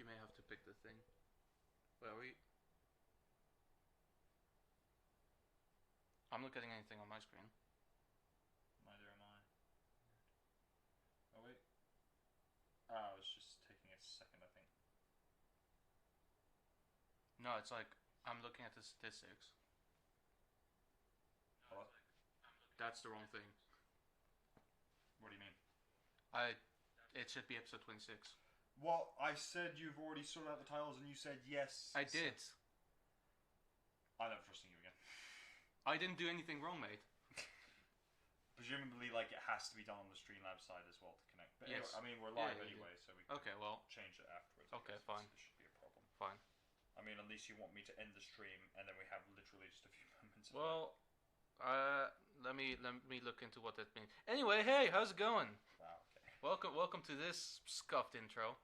you may have to pick the thing. Where are we? I'm not getting anything on my screen. Neither am I. Oh wait. Oh, it's just taking a second, I think. No, it's like I'm looking at the statistics. What? That's the wrong thing. What do you mean? It should be episode 26. Well, I said you've already sorted out the titles, and you said yes. I did. I'm never trusting you again. I didn't do anything wrong, mate. Presumably, like, it has to be done on the Streamlabs side as well to connect. But yes. anyway, I mean, we're live anyway, so we can change it afterwards. Okay, fine. This should be a problem. Fine. I mean, unless you want me to end the stream, and then we have literally just a few moments. Well, let me look into what that means. Anyway, hey, how's it going? Wow. Okay. Welcome to this scuffed intro.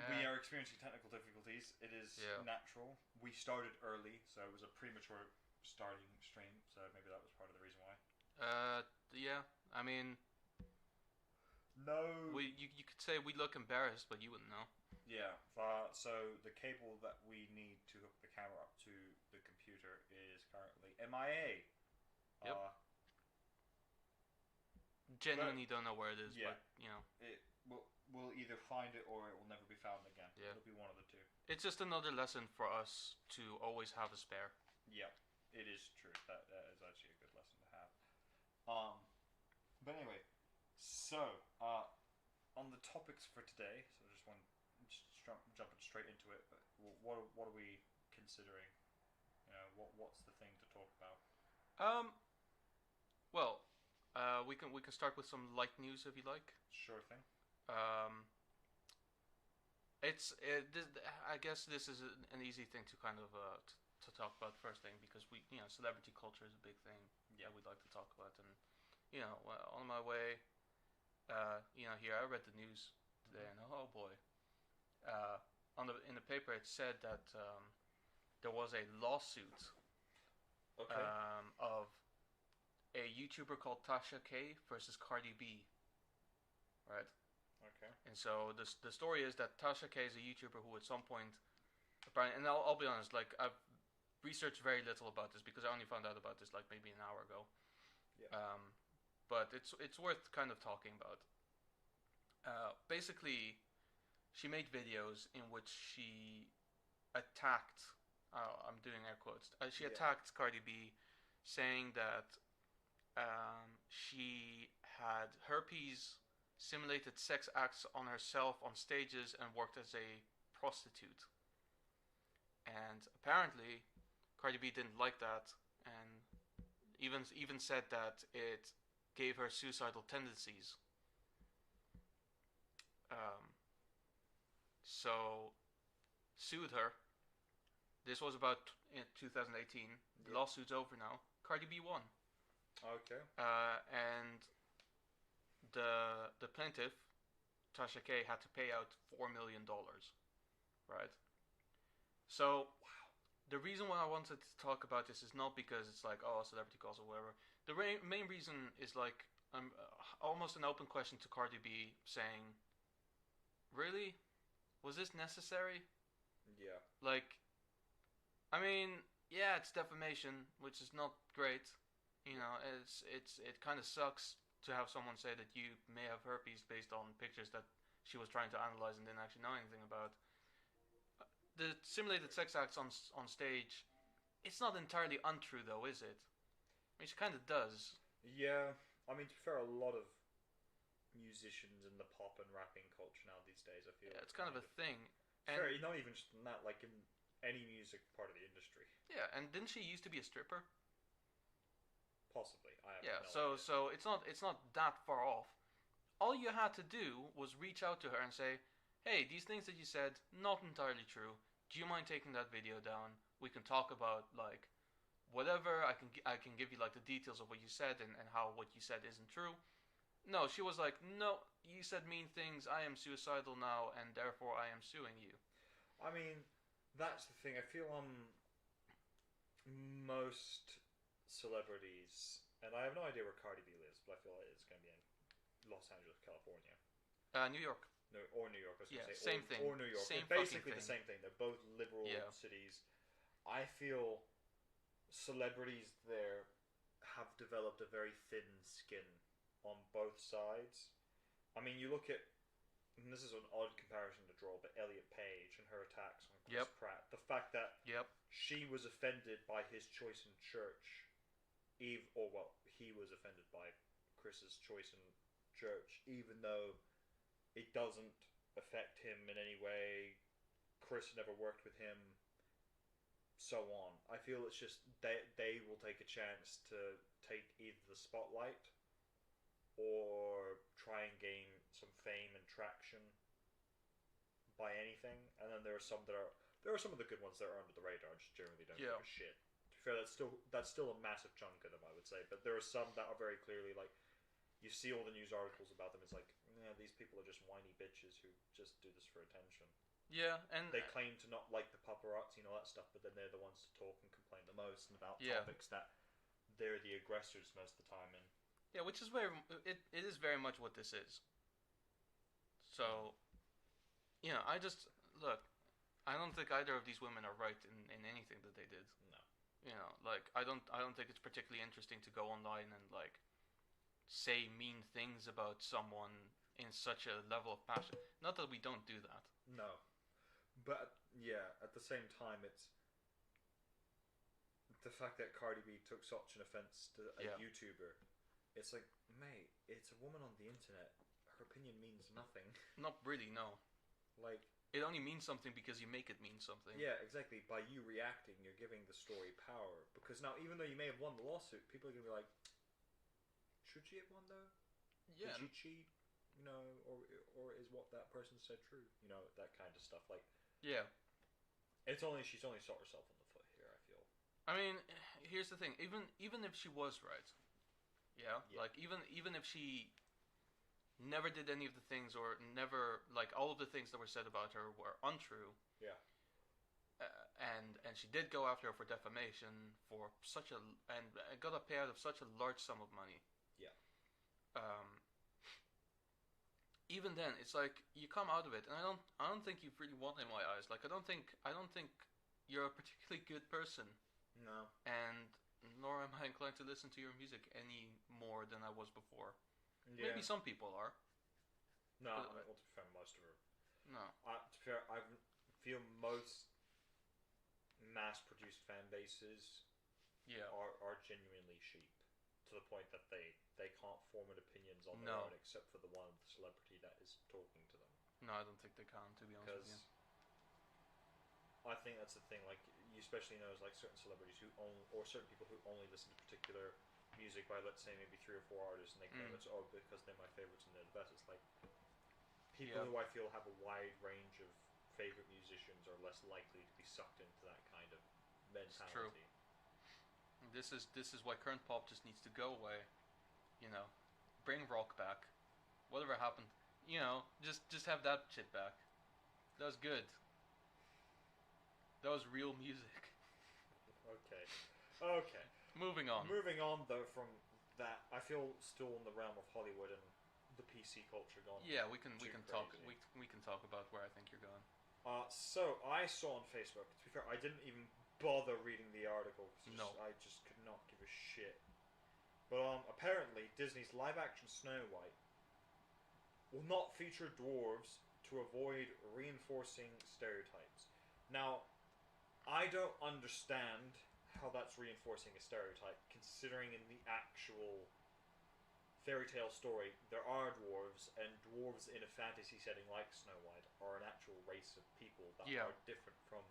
We are experiencing technical difficulties. It is natural. We started early, so it was a premature starting stream. So maybe that was part of the reason why. Yeah. I mean, no. You could say we look embarrassed, but you wouldn't know. Yeah. So the cable that we need to hook the camera up to the computer is currently MIA. Yep. Genuinely don't know where it is, but you know. We'll either find it or it will never be found again. Yeah. It'll be one of the two. It's just another lesson for us to always have a spare. Yeah, it is true. That is actually a good lesson to have. But anyway, so on the topics for today, so just jumping straight into it. What are we considering? You know, what's the thing to talk about? Well, we can start with some light news if you like. Sure thing. I guess this is an easy thing to kind of to talk about first thing, because celebrity culture is a big thing that we'd like to talk about, and on my way, here I read the news today, and oh boy, in the paper it said that there was a lawsuit of a YouTuber called Tasha K versus Cardi B, right? Okay. And so the story is that Tasha K is a YouTuber who at some point, apparently, and I'll be honest, like I've researched very little about this because I only found out about this like maybe an hour ago. Yeah. But it's worth kind of talking about. Basically, she made videos in which she attacked. I'm doing air quotes. She attacked Cardi B, saying that she had herpes, simulated sex acts on herself on stages, and worked as a prostitute. And apparently, Cardi B didn't like that, and even said that it gave her suicidal tendencies. So sued her. This was about in 2018. The lawsuit's over now. Cardi B won. Okay. And the plaintiff, Tasha K, had to pay out $4 million, right? So, the reason why I wanted to talk about this is not because it's like, oh, celebrity calls or whatever. The main reason is like almost an open question to Cardi B, saying, really? Was this necessary? Yeah. Like, I mean, yeah, it's defamation, which is not great. You know, it kind of sucks to have someone say that you may have herpes based on pictures that she was trying to analyze and didn't actually know anything about. The simulated sex acts on stage, it's not entirely untrue though, is it? I mean, she kind of does. Yeah, I mean, to be fair, a lot of musicians in the pop and rapping culture now these days, I feel. Yeah, it's kind of a thing. Fair, not even just in that, like in any music part of the industry. Yeah, and didn't she used to be a stripper? Possibly, I have yeah. No so idea. it's not that far off. All you had to do was reach out to her and say, "Hey, these things that you said, not entirely true. Do you mind taking that video down? We can talk about like whatever. I can give you like the details of what you said and how what you said isn't true." No, she was like, "No, you said mean things. I am suicidal now, and therefore I am suing you." I mean, that's the thing. I feel most celebrities, and I have no idea where Cardi B lives, but I feel like it's going to be in Los Angeles, California. New York. No, or New York. I was Yeah, going to say same thing. Or New York. Same They're basically fucking the same thing. They're both liberal Yeah. cities. I feel celebrities there have developed a very thin skin on both sides. I mean, you look at, and this is an odd comparison to draw, but Elliot Page and her attacks on Chris Yep. Pratt. The fact that Yep. she was offended by his choice in church, he was offended by Chris's choice in church, even though it doesn't affect him in any way. Chris never worked with him, so on. I feel it's just they will take a chance to take either the spotlight or try and gain some fame and traction by anything. And then there are some of the good ones that are under the radar, just generally don't give a shit. To be fair, that's still a massive chunk of them, I would say. But there are some that are very clearly like, you see all the news articles about them. It's like, yeah, these people are just whiny bitches who just do this for attention. Yeah, and They claim to not like the paparazzi and all that stuff, but then they're the ones to talk and complain the most and about topics that they're the aggressors most of the time in. yeah, which is it is very much what this is. So, I just look. I don't think either of these women are right in anything that they did. No. Like I don't think it's particularly interesting to go online and like say mean things about someone in such a level of passion. Not that we don't do that. No. But, yeah, at the same time, it's the fact that Cardi B took such an offense to a YouTuber. It's like, mate, it's a woman on the internet. Her opinion means nothing. Not really, no. Like, it only means something because you make it mean something. Yeah, exactly. By you reacting, you're giving the story power. Because now, even though you may have won the lawsuit, people are going to be like, should she have won, though? Yeah. Did she cheat? Or is what that person said true? That kind of stuff. Like, yeah. She's only shot herself in the foot here, I feel. I mean, here's the thing. Even if she was right, like even if she never did any of the things or never like all of the things that were said about her were untrue. Yeah. And she did go after her for defamation for and got a payout of such a large sum of money. Yeah. Even then, it's like you come out of it, and I don't think you've really won in my eyes. Like I don't think you're a particularly good person. No. And nor am I inclined to listen to your music any more than I was before. Yeah. Maybe some people are. No, but, to be fair, most of her. No. To be fair, I feel most mass-produced fan bases are genuinely sheep. To the point that they can't form opinions on their own except for the one celebrity that is talking to them. No, I don't think they can, to be honest with you. I think that's the thing. Like, you especially know like certain celebrities or certain people who only listen to particular music by, let's say, maybe 3 or 4 artists, and they claim it's because they're my favorites and they're the best. It's like people who I feel have a wide range of favorite musicians are less likely to be sucked into that kind of mentality. It's true. This is why current pop just needs to go away. Bring rock back. Whatever happened, just have that shit back. That was good. That was real music. Okay. Moving on, though, from that, I feel still in the realm of Hollywood and the PC culture gone. Yeah, we can talk. Crazy. We can talk about where I think you're going. So I saw on Facebook. To be fair, I didn't even bother reading the article. I just could not give a shit. But apparently, Disney's live-action Snow White will not feature dwarves to avoid reinforcing stereotypes. Now, I don't understand how that's reinforcing a stereotype, considering in the actual fairy tale story there are dwarves, and dwarves in a fantasy setting like Snow White are an actual race of people that are different from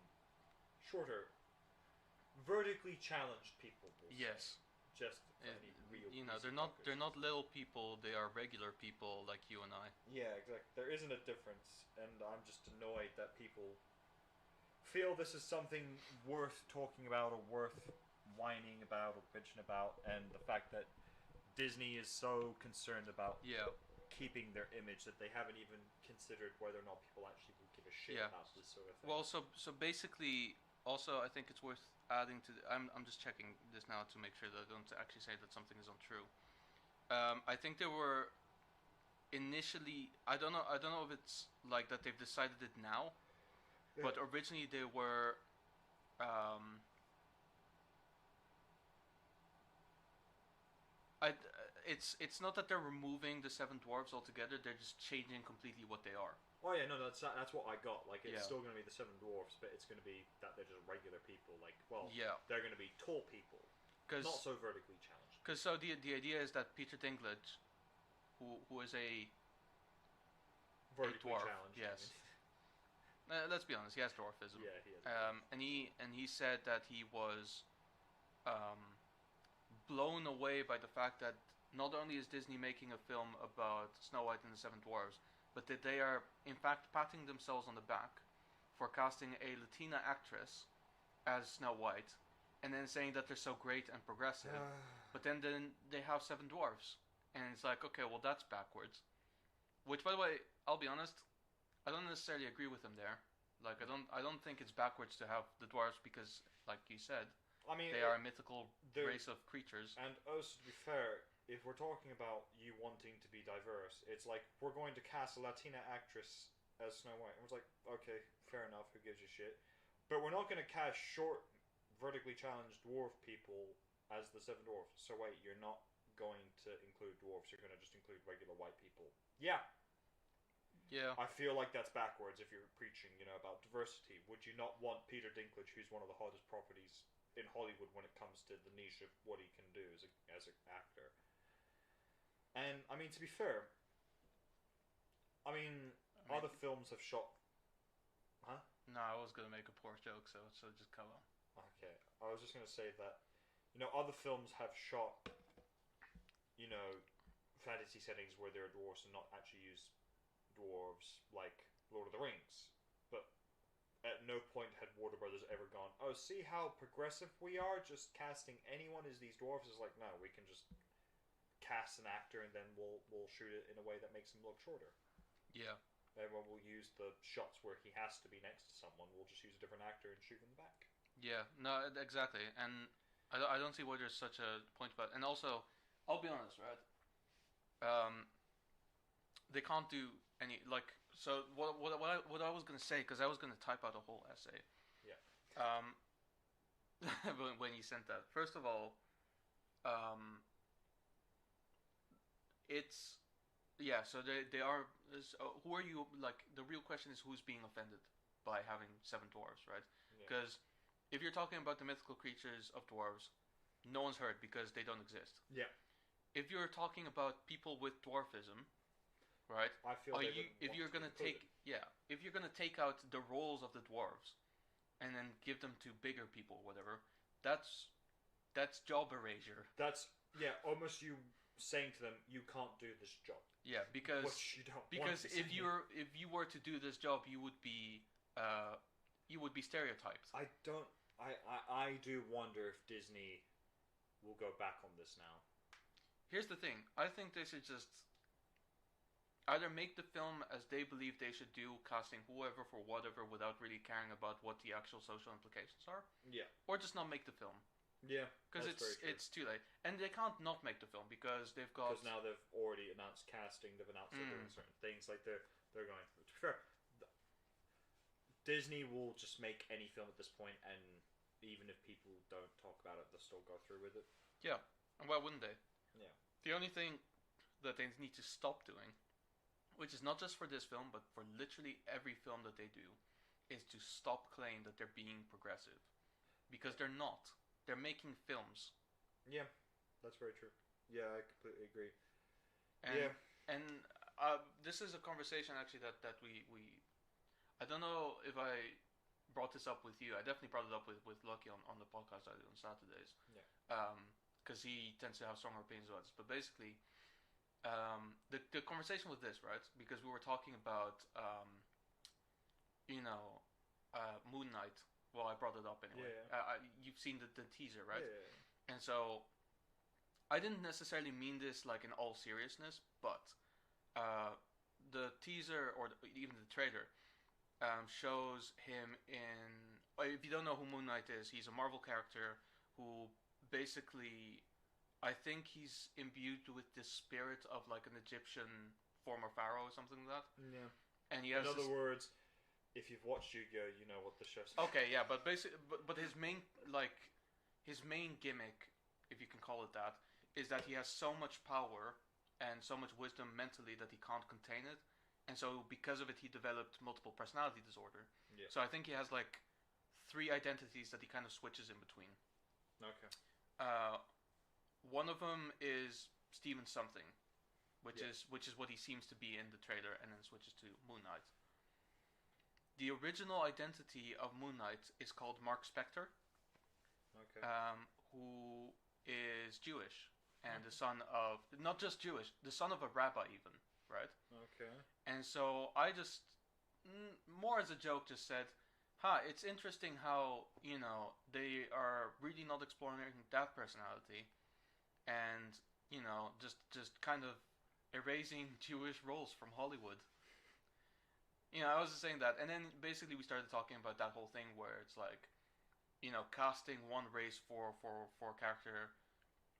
shorter, vertically challenged people. Yes. Just any real. They're not little people. They are regular people like you and I. Yeah, exactly. There isn't a difference, and I'm just annoyed that people feel this is something worth talking about or worth whining about or bitching about, and the fact that Disney is so concerned about keeping their image that they haven't even considered whether or not people actually would give a shit about this sort of thing. Well, so basically, also I think it's worth adding to. I'm just checking this now to make sure that I don't actually say that something is untrue. I think there were initially, I don't know if it's like that they've decided it now, but originally they were. Um, I, it's not that they're removing the seven dwarves altogether. They're just changing completely what they are. Oh yeah, no, that's what I got. Like, it's Yeah. still going to be the seven dwarfs, but it's going to be that they're just regular people. Like, well, Yeah, they're going to be tall people, not so vertically challenged. Because so the idea is that Peter Dinklage, who is a Vertically dwarf, challenged. yes. Let's be honest, he has dwarfism. Yeah, he is. And he said that he was blown away by the fact that not only is Disney making a film about Snow White and the Seven Dwarfs, but that they are in fact patting themselves on the back for casting a Latina actress as Snow White, and then saying that they're so great and progressive. But then they have seven dwarfs, and it's like, okay, well that's backwards. Which, by the way, I'll be honest, I don't necessarily agree with him there. Like, I don't think it's backwards to have the dwarves because, like you said, I mean, they are a mythical race of creatures. And also, to be fair, if we're talking about you wanting to be diverse, it's like we're going to cast a Latina actress as Snow White. And it's like, okay, fair enough, who gives a shit? But we're not going to cast short, vertically challenged dwarf people as the seven dwarfs. So wait, you're not going to include dwarfs, you're going to just include regular white people. Yeah. Yeah. I feel like that's backwards if you're preaching, about diversity. Would you not want Peter Dinklage, who's one of the hottest properties in Hollywood when it comes to the niche of what he can do as an actor? And, I mean, to be fair, other films have shot... Huh? No, I was going to make a poor joke, so just come on. Okay, I was just going to say that, other films have shot, fantasy settings where there are dwarves and not actually use dwarves, like Lord of the Rings. But at no point had Warner Brothers ever gone, oh, see how progressive we are? Just casting anyone as these dwarves is like, no, we can just cast an actor and then we'll shoot it in a way that makes him look shorter. Yeah. Everyone will use the shots where he has to be next to someone. We'll just use a different actor and shoot in the back. Yeah, no, exactly. And I don't see why there's such a point about it. And also, I'll be honest, right? They can't do any, like, so what I was going to say, because I was going to type out a whole essay. Yeah. When you sent that. First of all, it's, yeah, so they are, who are you, like, the real question is who's being offended by having seven dwarves, right? Because if you're talking about the mythical creatures of dwarves, no one's heard because they don't exist. Yeah. If you're talking about people with dwarfism, right? I feel if you're gonna take take out the roles of the dwarves, and then give them to bigger people, whatever, that's job erasure. That's almost you saying to them, you can't do this job. Yeah, because which you don't because if you were to do this job, you would be stereotyped. I do wonder if Disney will go back on this now. Here's the thing. I think they should just either make the film as they believe they should do, casting whoever for whatever without really caring about what the actual social implications are. Yeah. Or just not make the film. Yeah. Because it's too late. And they can't not make the film because they've got... Because now they've already announced casting, they've announced they're doing certain things, like they're going... To be fair, Disney will just make any film at this point, and even if people don't talk about it, they'll still go through with it. Yeah. And why wouldn't they? Yeah. The only thing that they need to stop doing, which is not just for this film, but for literally every film that they do, is to stop claiming that they're being progressive. Because they're not. They're making films. Yeah, that's very true. Yeah, I completely agree. And this is a conversation actually that we I don't know if I brought this up with you. I definitely brought it up with Lucky on the podcast I do on Saturdays. Yeah. Because he tends to have stronger opinions about this. But basically, the conversation was this, right? Because we were talking about, Moon Knight. Well, I brought it up anyway. Yeah. You've seen the teaser, right? Yeah. And so, I didn't necessarily mean this like in all seriousness, but the teaser or even the trailer shows him in. If you don't know who Moon Knight is, he's a Marvel character who basically, I think he's imbued with the spirit of like an Egyptian former pharaoh or something like that. Yeah. And he has In other words, if you've watched Yu-Gi-Oh, you know what the show's. Okay, yeah, but basically, but his main gimmick, if you can call it that, is that he has so much power and so much wisdom mentally that he can't contain it, and so because of it, he developed multiple personality disorder. Yeah. So I think he has like 3 identities that he kind of switches in between. Okay. One of them is Steven something, which Yeah. is what he seems to be in the trailer, and then switches to Moon Knight. The original identity of Moon Knight is called Mark Spector, Okay. who is Jewish and the son of, not just Jewish, the son of a rabbi even, right? Okay. And so I just, more as a joke, just said, it's interesting how, they are really not exploring that personality and, just kind of erasing Jewish roles from Hollywood. I was just saying that, and then basically we started talking about that whole thing where it's like, casting one race for a character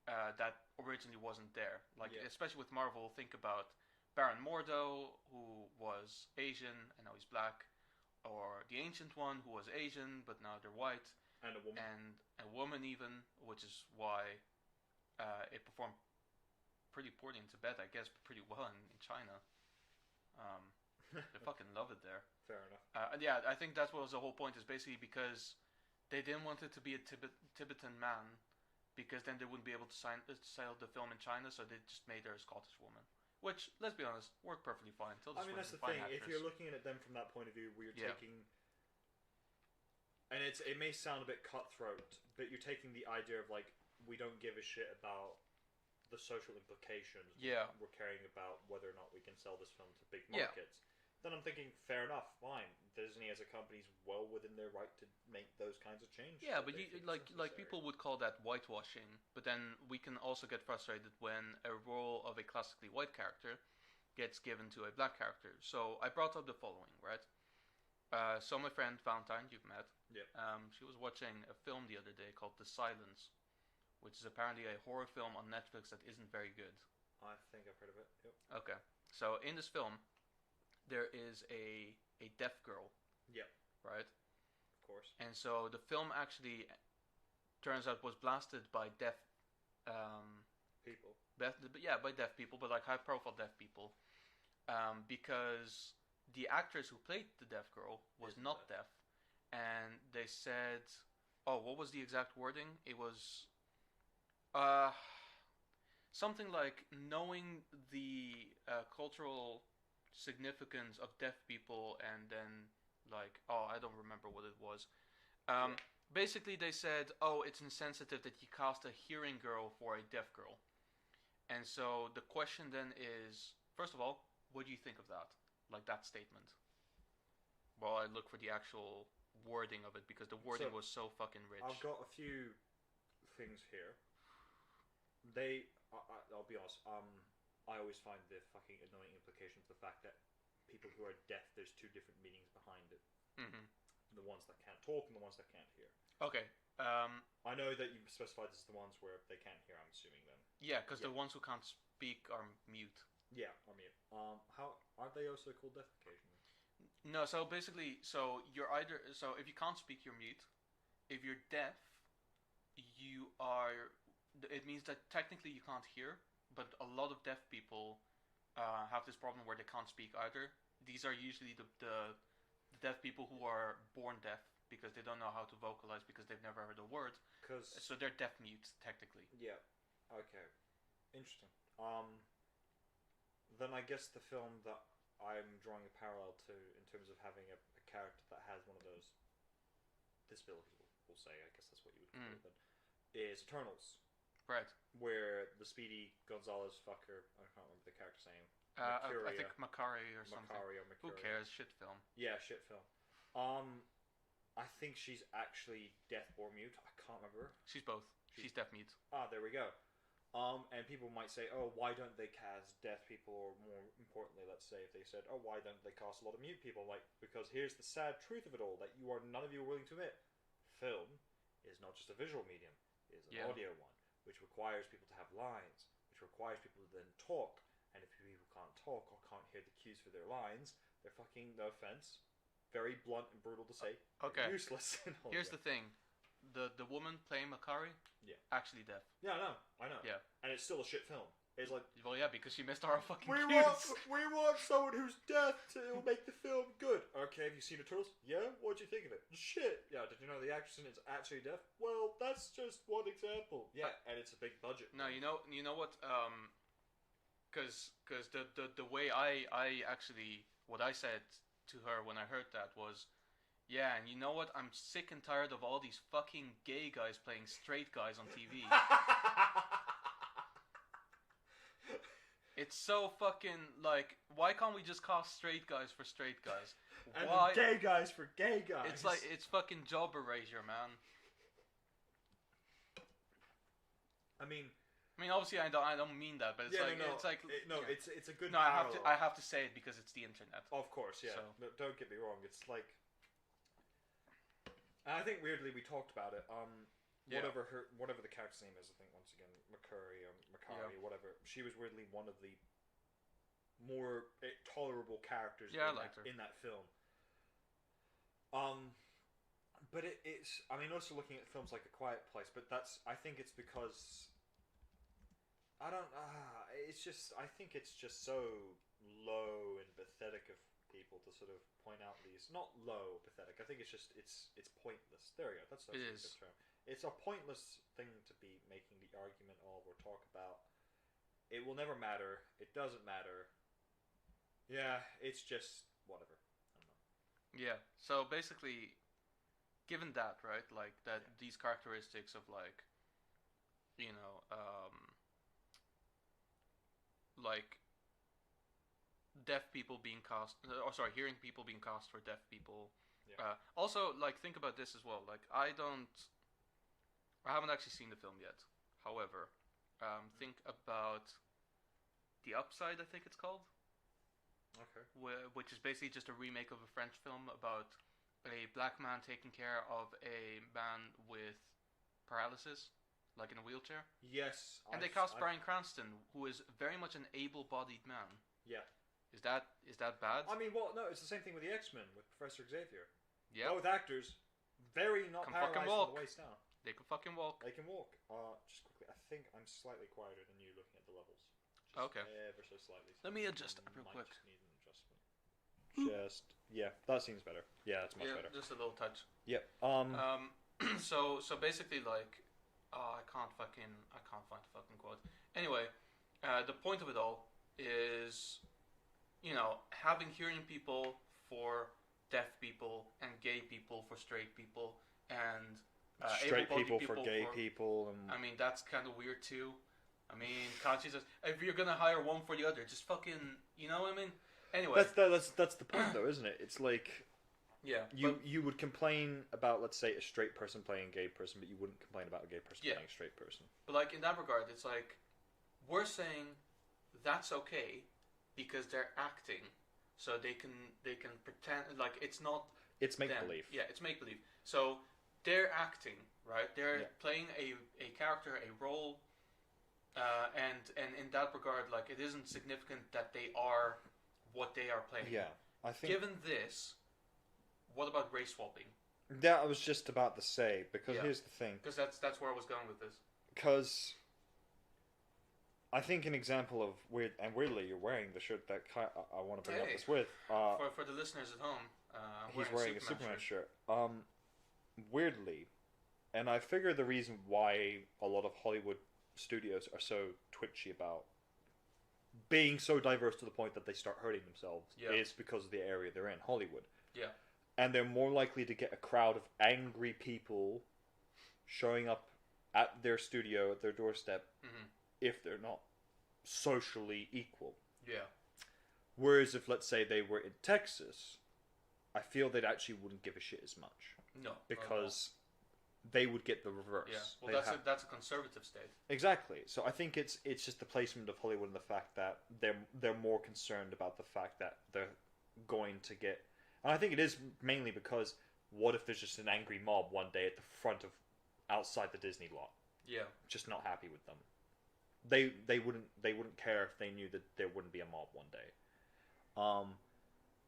that originally wasn't there. Like, especially with Marvel, think about Baron Mordo, who was Asian and now he's black, or the Ancient One, who was Asian but now they're white, and a woman, and a woman even, which is why it performed pretty poorly in Tibet, I guess, but pretty well in China. They fucking love it there. Fair enough. And yeah, I think that's what was the whole point, is basically because they didn't want it to be a Tibetan man, because then they wouldn't be able to sell the film in China, so they just made her a Scottish woman. Which, let's be honest, worked perfectly fine. That's the thing. If you're looking at them from that point of view, where you're taking, and it may sound a bit cutthroat, but you're taking the idea of like, we don't give a shit about the social implications. Yeah. We're caring about whether or not we can sell this film to big markets. Then I'm thinking, fair enough, fine. Disney as a company is well within their right to make those kinds of changes. Yeah, but like people would call that whitewashing, but then we can also get frustrated when a role of a classically white character gets given to a black character. So I brought up the following, right? So my friend Valentine, you've met, she was watching a film the other day called The Silence, which is apparently a horror film on Netflix that isn't very good. I think I've heard of it. Yep. Okay, so in this film, there is a deaf girl. Yep. Right? Of course. And so the film actually turns out was blasted by deaf people. By deaf people, but like high-profile deaf people, because the actress who played the deaf girl was not deaf, and they said, what was the exact wording? It was something like, knowing the cultural significance of deaf people, and then like, I don't remember what it was. Basically they said, it's insensitive that you cast a hearing girl for a deaf girl. And so the question then is, first of all, what do you think of that? Like, that statement? Well, I look for the actual wording of it, because the wording was so fucking rich. I've got a few things here. I'll be honest, I always find the fucking annoying implication of the fact that people who are deaf, there's 2 different meanings behind it. Mm-hmm. The ones that can't talk and the ones that can't hear. Okay. I know that you specified this as the ones where they can't hear, I'm assuming then. Yeah, because the ones who can't speak are mute. Yeah, are mute. How aren't they also called deaf occasionally? No, so basically, if you can't speak, you're mute. If you're deaf, it means that technically you can't hear, but a lot of deaf people have this problem where they can't speak either. These are usually the deaf people who are born deaf, because they don't know how to vocalize, because they've never heard a word. So they're deaf mute, technically. Yeah. Okay. Interesting. Then I guess the film that I'm drawing a parallel to, in terms of having a character that has one of those disabilities, we'll say, I guess that's what you would call it then, is Eternals. Right. Where the Speedy Gonzalez fucker, I can't remember the character's name. I think Makari or something. Mercuria. Who cares? Shit film. Yeah, shit film. I think she's actually deaf or mute. I can't remember. She's both. She's deaf mute. There we go. And people might say, why don't they cast deaf people? Or more importantly, let's say if they said, why don't they cast a lot of mute people? Like, because here's the sad truth of it all, that none of you are willing to admit. Film is not just a visual medium. It is an audio one, which requires people to have lines, which requires people to then talk. And if people can't talk or can't hear the cues for their lines, they're fucking, no offense, very blunt and brutal to say, Okay. useless in Hollywood. Here's the thing. The woman playing Makari, actually deaf. Yeah, I know. Yeah. And it's still a shit film. It's like, well, yeah, because she missed our fucking we cues. want someone who's deaf to make the film good. Okay, have you seen the Turtles? Yeah, what'd you think of it? Shit. Yeah, did you know the actress in it's actually deaf? Well, that's just one example. Yeah, and it's a big budget. No, you know what? Because the way I actually, what I said to her when I heard that was, yeah, and you know what? I'm sick and tired of all these fucking gay guys playing straight guys on TV. It's so fucking, like, why can't we just cast straight guys for straight guys? And Why? gay guys for gay guys. It's like, it's fucking job erasure, man. I mean, obviously, I don't mean that, but it's it's a good. No, parallel. I have to say it because it's the internet. Of course, yeah. So. No, don't get me wrong. It's like, and I think weirdly we talked about it. Whatever the character's name is, I think once again Makari, whatever. She was weirdly one of the more tolerable characters. Yeah, I liked her in that film. But it's. I mean, also looking at films like A Quiet Place, but I think it's because. I don't. It's just. I think it's just so low and pathetic of people to sort of point out these. Not low, pathetic. I think it's just. It's pointless. There we go. That's a good term. It's a pointless thing to be making the argument of or talk about. It will never matter. It doesn't matter. Yeah, it's just whatever. I don't know. Yeah. So basically, given that, right, like that, these characteristics of like, like deaf people being cast, hearing people being cast for deaf people. Yeah. Also, like, think about this as well. Like, I haven't actually seen the film yet. However, think about The Upside, I think it's called. Okay. Which is basically just a remake of a French film about a black man taking care of a man with paralysis, like in a wheelchair. Yes. And they cast Bryan Cranston, who is very much an able-bodied man. Yeah. Is that bad? I mean, well, no, it's the same thing with the X-Men with Professor Xavier. Yeah. Both actors, very not paralyzed from the waist down. They can fucking walk. They can walk. Just quickly, I think I'm slightly quieter than you looking at the levels. Just okay. Ever so slightly. Let me adjust that real quick. Need an adjustment. Yeah, that seems better. Yeah, it's much better. Just a little touch. Yep. So basically, like, I can't find the fucking quote. Anyway, the point of it all is, having hearing people for deaf people and gay people for straight people and straight people for gay people. And I mean, that's kind of weird too. I mean, can't you just, if you're gonna hire one for the other, just fucking, you know what I mean? Anyway, that's the point though, isn't it? It's like, yeah, you would complain about, let's say, a straight person playing a gay person, but you wouldn't complain about a gay person playing a straight person. But like in that regard, it's like we're saying that's okay because they're acting, so they can pretend like it's not. It's make believe. Yeah, it's make believe. So they're acting, right? They're playing a character, a role, and in that regard, like, it isn't significant that they are what they are playing. Yeah, I think. Given this, what about race swapping? That I was just about to say, because here's the thing. Because that's where I was going with this. Because I think an example of weirdly, you're wearing the shirt that I want to bring up this with. For the listeners at home, he's wearing a Superman shirt. Weirdly, and I figure the reason why a lot of Hollywood studios are so twitchy about being so diverse to the point that they start hurting themselves is because of the area they're in, Hollywood. Yeah. And they're more likely to get a crowd of angry people showing up at their studio, at their doorstep, if they're not socially equal. Yeah. Whereas if, let's say, they were in Texas, I feel they actually wouldn't give a shit as much. No. Because they would get the reverse. Yeah. Well, that's a conservative state. Exactly. So I think it's just the placement of Hollywood and the fact that they're more concerned about the fact that they're going to get. And I think it is mainly because what if there's just an angry mob one day at the front of outside the Disney lot? Yeah. Just not happy with them. they wouldn't care if they knew that there wouldn't be a mob one day.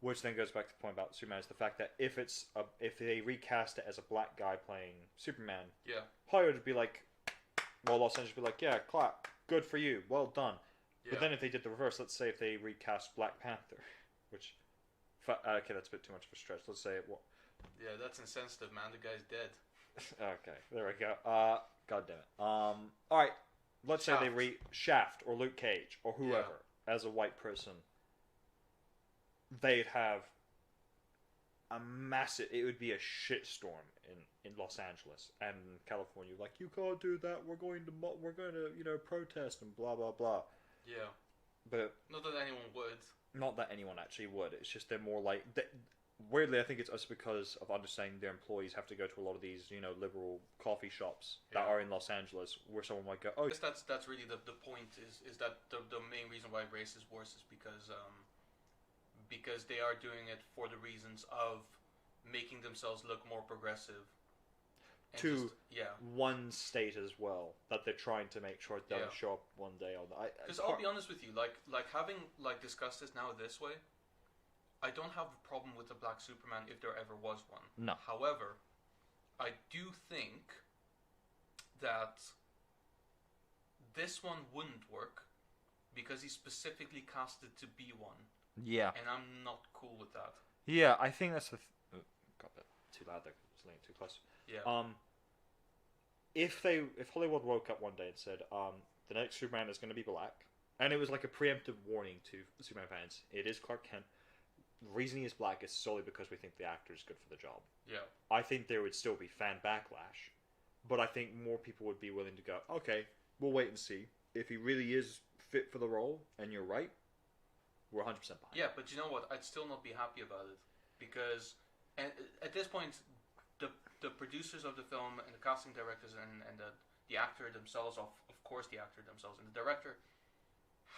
Which then goes back to the point about Superman is the fact that if they recast it as a black guy playing Superman, Yeah. Hollywood would be like, well, Los Angeles would be like, yeah, clap, good for you, well done. Yeah. But then if they did the reverse, let's say if they recast Black Panther, which, okay, that's a bit too much of a stretch. Let's say it. Yeah, that's insensitive, man. The guy's dead. Okay, there we go. God damn it. All right, let's say they Shaft or Luke Cage or whoever as a white person. They'd have a massive. It would be a shitstorm in Los Angeles and California. Like, you can't do that. We're going to protest and blah blah blah. Yeah. But not that anyone would. Not that anyone actually would. It's just they're more like. Weirdly, I think it's us because of understanding their employees have to go to a lot of these, liberal coffee shops that are in Los Angeles, where someone might go, oh. I guess that's really the point is that the main reason why race is worse is because they are doing it for the reasons of making themselves look more progressive. To one state as well, that they're trying to make sure it doesn't show up one day on the. Because I'll be honest with you, like having discussed this now this way, I don't have a problem with the Black Superman if there ever was one. No. However, I do think that this one wouldn't work because he's specifically casted to be one. Yeah. And I'm not cool with that. Yeah, I think that's the. Got that too loud there. It's laying too close. Yeah. If Hollywood woke up one day and said, the next Superman is going to be black, and it was like a preemptive warning to Superman fans, it is Clark Kent. The reason he is black is solely because we think the actor is good for the job. Yeah. I think there would still be fan backlash, but I think more people would be willing to go, okay, we'll wait and see. If he really is fit for the role, and you're right, we're 100% behind. Yeah, but you know what? I'd still not be happy about it. Because at this point, the producers of the film and the casting directors and the actor themselves, of course the actor themselves, and the director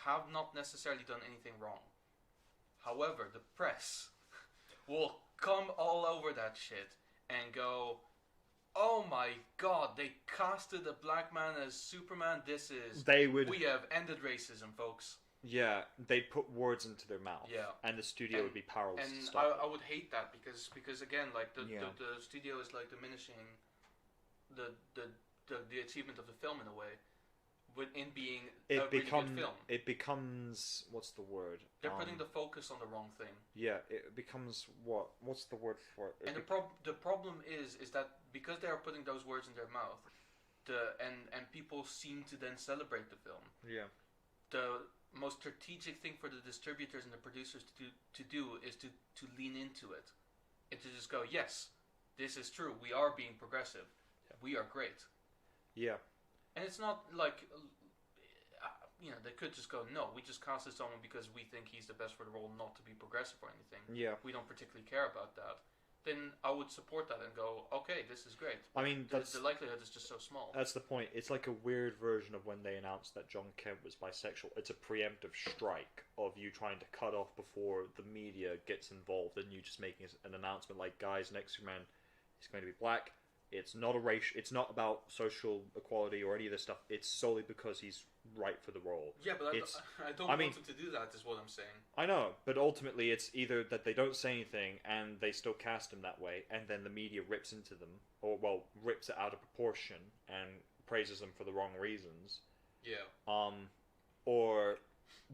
have not necessarily done anything wrong. However, the press will come all over that shit and go, oh my god, they casted a black man as Superman. We have ended racism, folks. Yeah, they'd put words into their mouth. Yeah. And the studio would be powerless and to stop it. I would hate that because again, like the studio is like diminishing the achievement of the film in a way. In being a really good film. It becomes, what's the word? They're putting the focus on the wrong thing. Yeah, it becomes what? What's the word for it? And the problem is that because they are putting those words in their mouth, and people seem to then celebrate the film. Yeah. The most strategic thing for the distributors and the producers to do is to lean into it, and to just go, yes, this is true. We are being progressive. Yeah. We are great. Yeah. And it's not like, they could just go, no, we just casted someone because we think he's the best for the role, not to be progressive or anything. Yeah. We don't particularly care about that. Then I would support that and go, okay, this is great. I mean, the likelihood is just so small. That's the point. It's like a weird version of when they announced that John Kent was bisexual. It's a preemptive strike of you trying to cut off before the media gets involved, and you just making an announcement like, guys, next Superman is going to be black. It's not It's not about social equality or any of this stuff. It's solely because he's right for the role. Yeah, but I don't want him to do that. Is what I'm saying. I know, but ultimately, it's either that they don't say anything and they still cast him that way, and then the media rips into them, or rips it out of proportion and praises them for the wrong reasons. Yeah. Or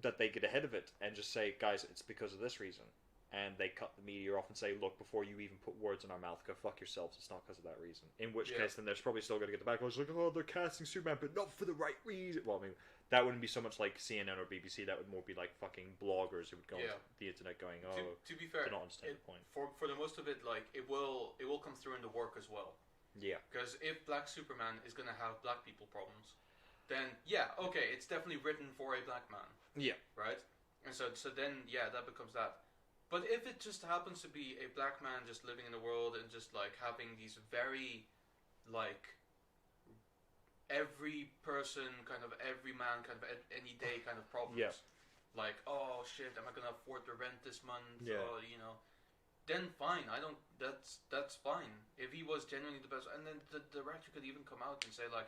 that they get ahead of it and just say, guys, it's because of this reason. And they cut the media off and say, look, before you even put words in our mouth, go fuck yourselves, it's not because of that reason. In which case, then there's probably still going to get the backlash, like, oh, they're casting Superman, but not for the right reason. Well, I mean, that wouldn't be so much like CNN or BBC, that would more be like fucking bloggers who would go on the internet going, oh, to be fair, they don't understand the point. For the most of it, like, it will come through in the work as well. Yeah. Because if Black Superman is going to have black people problems, then, okay, it's definitely written for a black man. Yeah. Right? And so then, that becomes that. But if it just happens to be a black man just living in the world and just, like, having these very, like, every person, kind of every man, kind of any day kind of problems. Yeah. Like, oh, shit, am I going to afford the rent this month? Yeah. Or, then fine. That's fine. If he was genuinely the best. And then the director could even come out and say, like,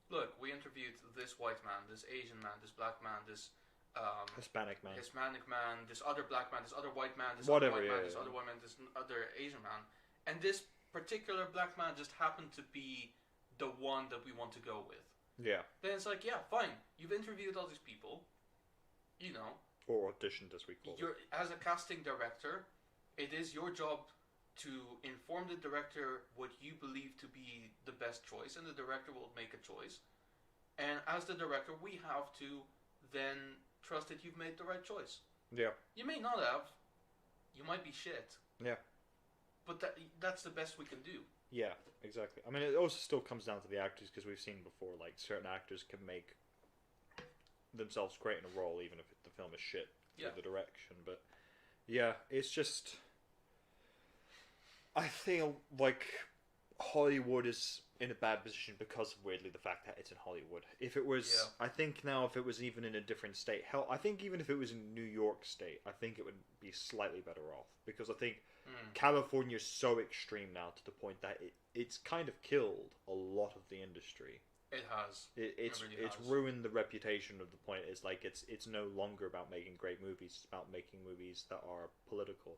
look, we interviewed this white man, this Asian man, this black man, this Hispanic man, this other black man, this other white man, this whatever, other white man, yeah, this yeah. other white man, this other Asian man, and this particular black man just happened to be the one that we want to go with. Yeah. Then it's like, yeah, fine. You've interviewed all these people, you know. Or auditioned, as we call it. You're, as a casting director, it is your job to inform the director what you believe to be the best choice, and the director will make a choice. And as the director, we have to then trust that you've made the right choice. Yeah. You may not have. You might be shit. Yeah. But that's the best we can do. Yeah, exactly. I mean, it also still comes down to the actors, because we've seen before, like, certain actors can make themselves great in a role, even if the film is shit through the direction. But, yeah, it's just... I feel like Hollywood is in a bad position because of, weirdly, the fact that it's in Hollywood. If it was... Yeah. I think now if it was even in a different state... Hell, I think even if it was in New York State, I think it would be slightly better off. Because I think California is so extreme now to the point that it's kind of killed a lot of the industry. It has. It's really it's has. ruined the reputation of the point. It's like it's no longer about making great movies. It's about making movies that are political.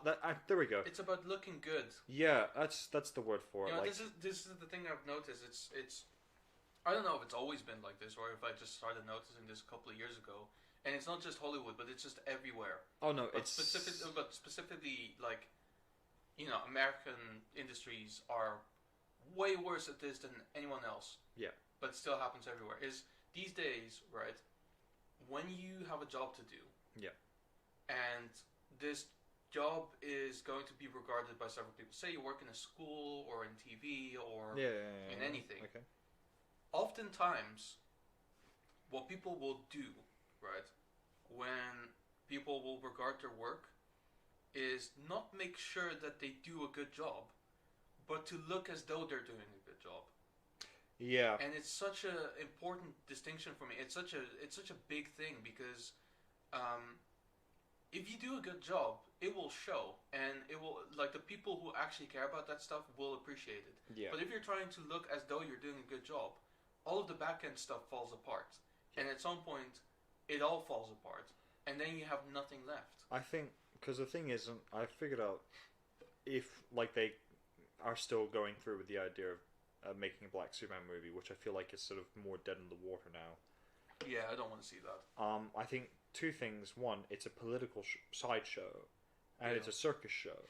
There we go. It's about looking good. Yeah, that's the word for it. You know, Like, this is the thing I've noticed. It's I don't know if it's always been like this or if I just started noticing this a couple of years ago. And it's not just Hollywood, but it's just everywhere. oh no, But it's specifically, like, you know, American industries are way worse at this than anyone else. Yeah. But it still happens everywhere. Is these days, right? When you have a job to do. Yeah. And this job is going to be regarded by several people. Say you work in a school or in TV or in anything. Okay. Oftentimes, what people will do, right, when people will regard their work, is not make sure that they do a good job, but to look as though they're doing a good job. Yeah. And it's such an important distinction for me. It's such a big thing because if you do a good job, it will show, and it will, like, the people who actually care about that stuff will appreciate it. Yeah. But if you're trying to look as though you're doing a good job, all of the back end stuff falls apart, and at some point, it all falls apart, and then you have nothing left. I think because the thing is, I figured out if like they are still going through with the idea of making a Black Superman movie, which I feel like is sort of more dead in the water now. Yeah, I don't want to see that. I think two things. One, it's a political sideshow, and it's a circus show.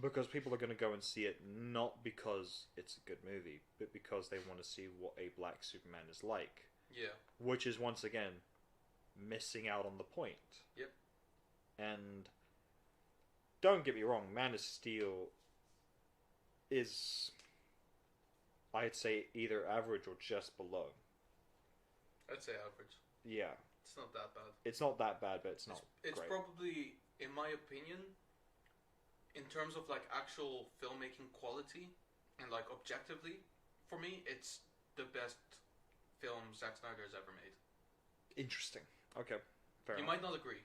Because people are going to go and see it not because it's a good movie, but because they want to see what a Black Superman is like. Yeah. Which is, once again, missing out on the point. Yep. And don't get me wrong, Man of Steel is, I'd say, either average or just below. I'd say average. Yeah. It's not that bad. It's not that bad, but it's not It's great. probably, in my opinion, in terms of like actual filmmaking quality and like objectively, for me, it's the best film Zack Snyder has ever made. Interesting. Okay. Fair You enough. might not agree.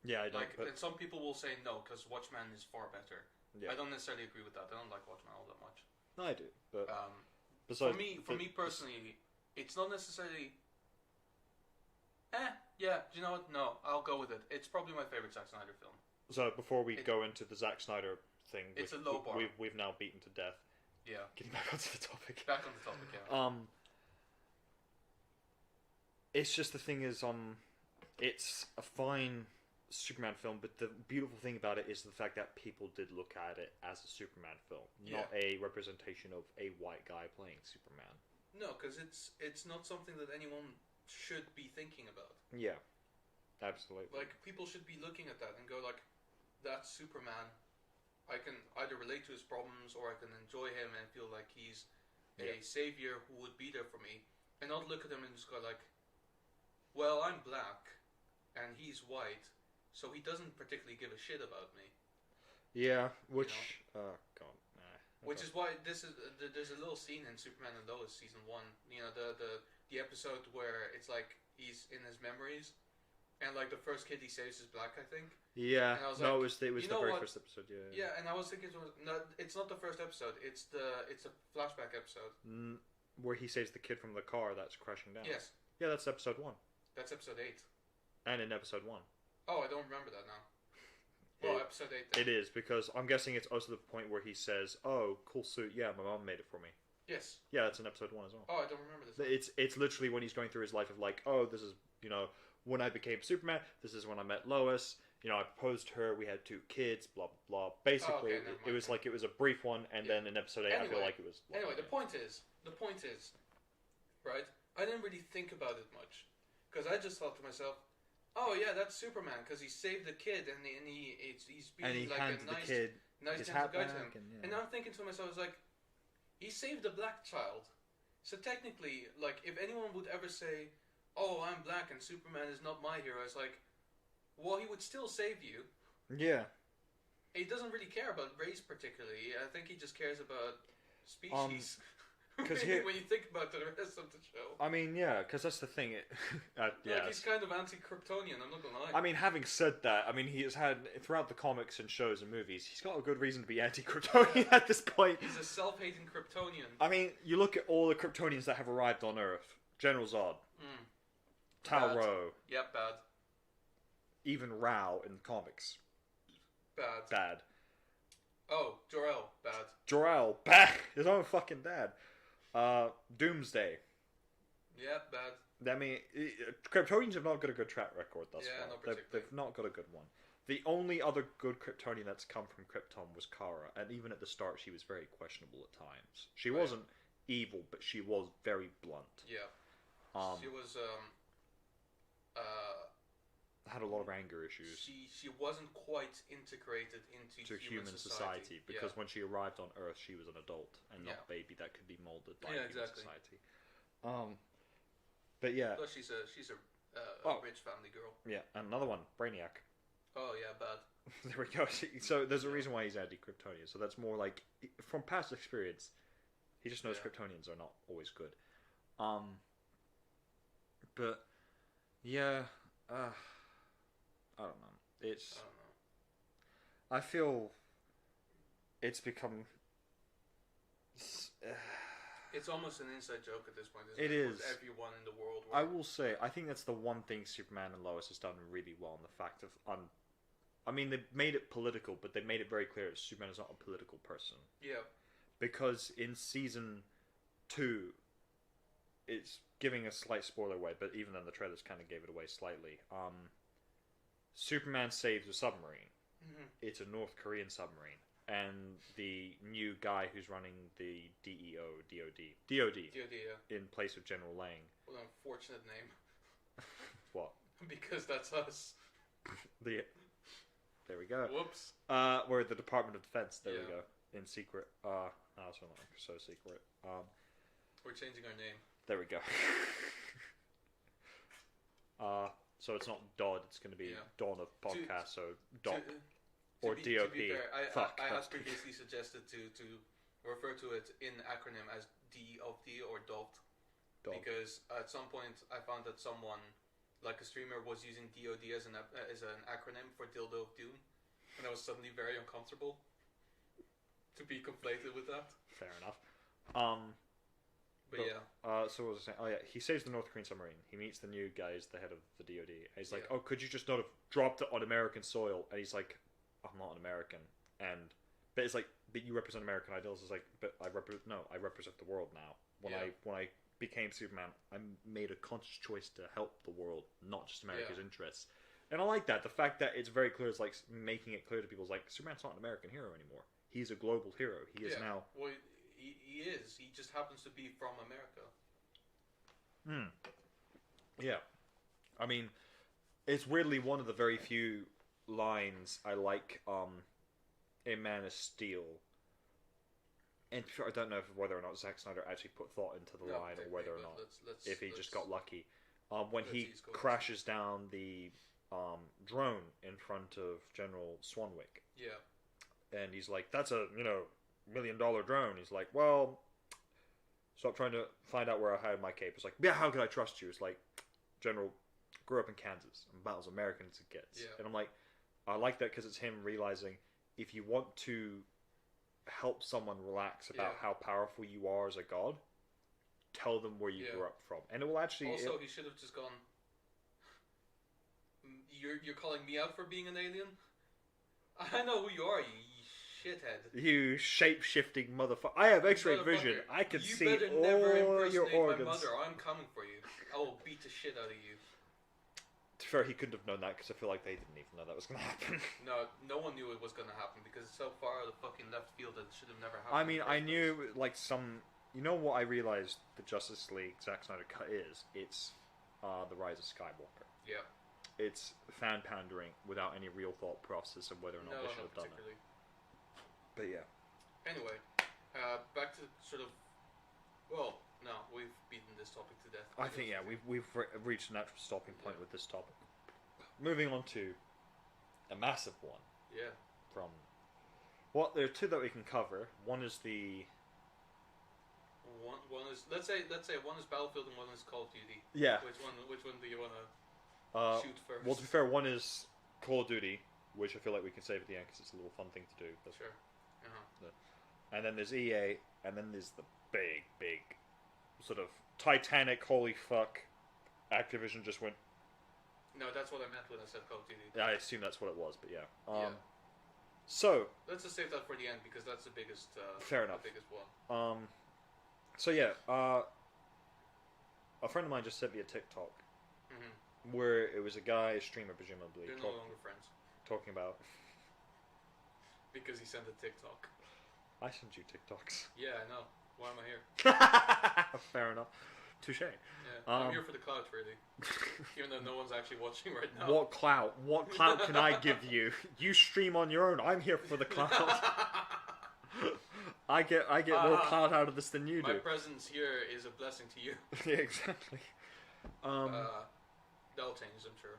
Yeah, I don't. Like, But and some people will say no because Watchmen is far better. yeah. I don't necessarily agree with that. I don't like Watchmen all that much. No, I do. But For besides, me personally, it's not necessarily. Yeah. Do you know what? No, I'll go with it. It's probably my favorite Zack Snyder film. So before we go into the Zack Snyder thing, It's a low bar. We've now beaten to death. Yeah. Getting back onto the topic. Back on the topic, yeah. It's just the thing is, it's a fine Superman film, but the beautiful thing about it is the fact that people did look at it as a Superman film, not a representation of a white guy playing Superman. No, because it's not something that anyone should be thinking about. Yeah, absolutely. Like, people should be looking at that and go like, that's Superman. I can either relate to his problems or I can enjoy him and feel like he's a savior who would be there for me, and not look at him and just go like, well, I'm black and he's white, so he doesn't particularly give a shit about me. Yeah, which God, nah. Which is why there's a little scene in Superman and Lois season 1. You know, the episode where it's like he's in his memories, and like the first kid he saves is black, I think. Yeah, And I was no, like, it was you the know very what? first episode. Yeah. Yeah, and I was thinking it's not the first episode. It's a flashback episode. where he saves the kid from the car that's crashing down. Yes. Yeah, that's episode 1. That's episode 8. And in episode 1. Oh, I don't remember that now. Well, episode 8 then. It is, because I'm guessing it's also the point where he says, "Oh, cool suit, yeah, my mom made it for me." Yes. Yeah, that's in episode 1 as well. Oh, I don't remember this. It's literally when he's going through his life of like, oh, this is, when I became Superman, this is when I met Lois, I proposed to her, we had 2 kids, blah, blah, blah. Basically, it was like, it was a brief one, and then in episode 8, I feel like it was... Anyway, the point is, right, I didn't really think about it much, because I just thought to myself, oh yeah, that's Superman, because he saved the kid, and he's being like a nice gentle guy to him. And now I'm thinking to myself, I was like, he saved a black child. So technically, like, if anyone would ever say, oh, I'm black and Superman is not my hero, it's like, well, he would still save you. Yeah. He doesn't really care about race particularly. I think he just cares about species. When you think about the rest of the show. I mean, yeah, because that's the thing. He's kind of anti-Kryptonian, I'm not gonna lie. I mean, having said that, I mean, he has had, throughout the comics and shows and movies, he's got a good reason to be anti-Kryptonian at this point. He's a self-hating Kryptonian. I mean, you look at all the Kryptonians that have arrived on Earth. General Zod. Tal-Rho. Yep, bad. Even Rao in the comics. Bad. Oh, Jor-El, bad. Jor-El, bad. His own fucking dad. Doomsday. Yeah, bad. I mean, Kryptonians have not got a good track record thus far. Not particularly. They've not got a good one. The only other good Kryptonian that's come from Krypton was Kara, and even at the start, she was very questionable at times. She wasn't evil, but she was very blunt. Yeah. She was had a lot of anger issues. She wasn't quite integrated into human society because when she arrived on Earth, she was an adult and not a baby that could be molded by human society. But yeah, plus she's a rich family girl. Yeah, and another one, Brainiac. Oh yeah, bad. There we go. So there's a reason why he's anti-Kryptonian. So that's more like from past experience. He just knows Kryptonians are not always good. But yeah, I don't know. I feel it's become. It's almost an inside joke at this point. It is. Everyone in the world. I will say, I think that's the one thing Superman and Lois has done really well. In the fact of, I mean, they made it political, but they made it very clear that Superman is not a political person. Yeah. Because in season 2, it's giving a slight spoiler away, but even then the trailers kind of gave it away slightly. Superman saves a submarine. Mm-hmm. It's a North Korean submarine. And the new guy who's running the DOD, in place of General Lang. What an unfortunate name. What? Because that's us. There we go. Whoops. We're at the Department of Defense. There we go. In secret. So not so secret. We're changing our name. There we go. So it's not DOD. It's going to be Dawn of Podcast. So DOP. Or DOP. To be fair, I had previously suggested to refer to it in acronym as DOD or DOT. Because at some point I found that someone, like a streamer, was using DOD as an acronym for Dildo of Doom. And I was suddenly very uncomfortable to be conflated with that. Fair enough. But yeah. So what was I saying? Oh yeah, he saves the North Korean submarine. He meets the new guys, the head of the DOD. And he's like, oh, could you just not have dropped it on American soil? And he's like, I'm not an American. But it's like, but you represent American ideals. It's like, but I represent the world now. When I became Superman, I made a conscious choice to help the world, not just America's interests. And I like that. The fact that it's very clear, it's like making it clear to people, it's like, Superman's not an American hero anymore. He's a global hero. He is now. Well, he is. He just happens to be from America. Yeah. I mean, it's weirdly one of the very few lines I like in Man of Steel. And I don't know whether or not Zack Snyder actually put thought into the line, or whether or not if he just got lucky. When he crashes down the drone in front of General Swanwick. Yeah. And he's like, that's a $1 million drone. He's like, well, stop trying to find out where I hide my cape. It's like, yeah, how could I trust you? It's like, General grew up in Kansas and about as American as it gets. Yeah. And I'm like, I like that because it's him realizing if you want to help someone relax about how powerful you are as a god, tell them where you grew up from, and it will actually. Also, he should have just gone. You're calling me out for being an alien? I know who you are, you shithead. You shape-shifting motherfucker. I have X-ray vision. I can see all your organs. My mother. I'm coming for you. I will beat the shit out of you. To be fair, he couldn't have known that because I feel like they didn't even know that was going to happen. No one knew it was going to happen because it's so far the fucking left field that it should have never happened. I mean, I knew like some. You know what I realized the Justice League Zack Snyder cut is? It's the Rise of Skywalker. Yeah. It's fan pandering without any real thought process of whether or not they should have done it. But yeah. Anyway, back to sort of. Well, no, we've beaten this topic to death. I think we've reached a natural stopping point with this topic. Moving on to a massive one. Yeah. From. Well, there are two that we can cover. One is the. One is let's say one is Battlefield and one is Call of Duty. Yeah. Which one do you want to shoot first? Well, to be fair, one is Call of Duty, which I feel like we can save at the end because it's a little fun thing to do. But sure. And then there's EA, and then there's the big, sort of Titanic. Holy fuck! Activision just went. No, that's what I meant when I said Call of Duty. Yeah, I assume that's what it was, but yeah. Yeah. So let's just save that for the end because that's the biggest. Fair enough. The biggest one. So yeah, a friend of mine just sent me a TikTok where it was a guy, a streamer presumably. They're no longer friends. Talking about. Because he sent a TikTok. I send you TikToks. Yeah, I know. Why am I here? Fair enough. Touche. Yeah, I'm here for the clout, really. Even though no one's actually watching right now. What clout? What clout can I give you? You stream on your own. I'm here for the clout. I get more clout out of this than you do. My presence here is a blessing to you. Yeah, exactly. That'll change, I'm sure.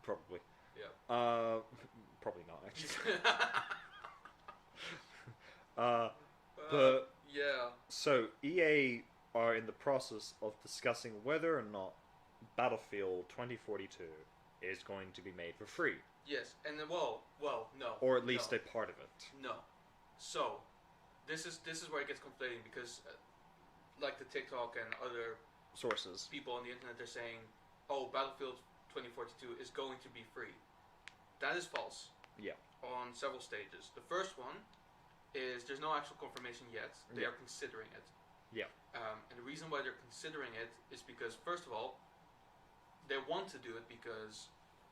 Probably. Yeah. Probably not actually. But yeah. So EA are in the process of discussing whether or not Battlefield 2042 is going to be made for free. Yes, and then, well, no. Or at least a part of it. No. So, this is where it gets conflating because, like the TikTok and other sources, people on the internet are saying, "Oh, Battlefield 2042 is going to be free." That is false. Yeah. On several stages. The first one is there's no actual confirmation yet. They are considering it. Yeah. And the reason why they're considering it is because, first of all, they want to do it because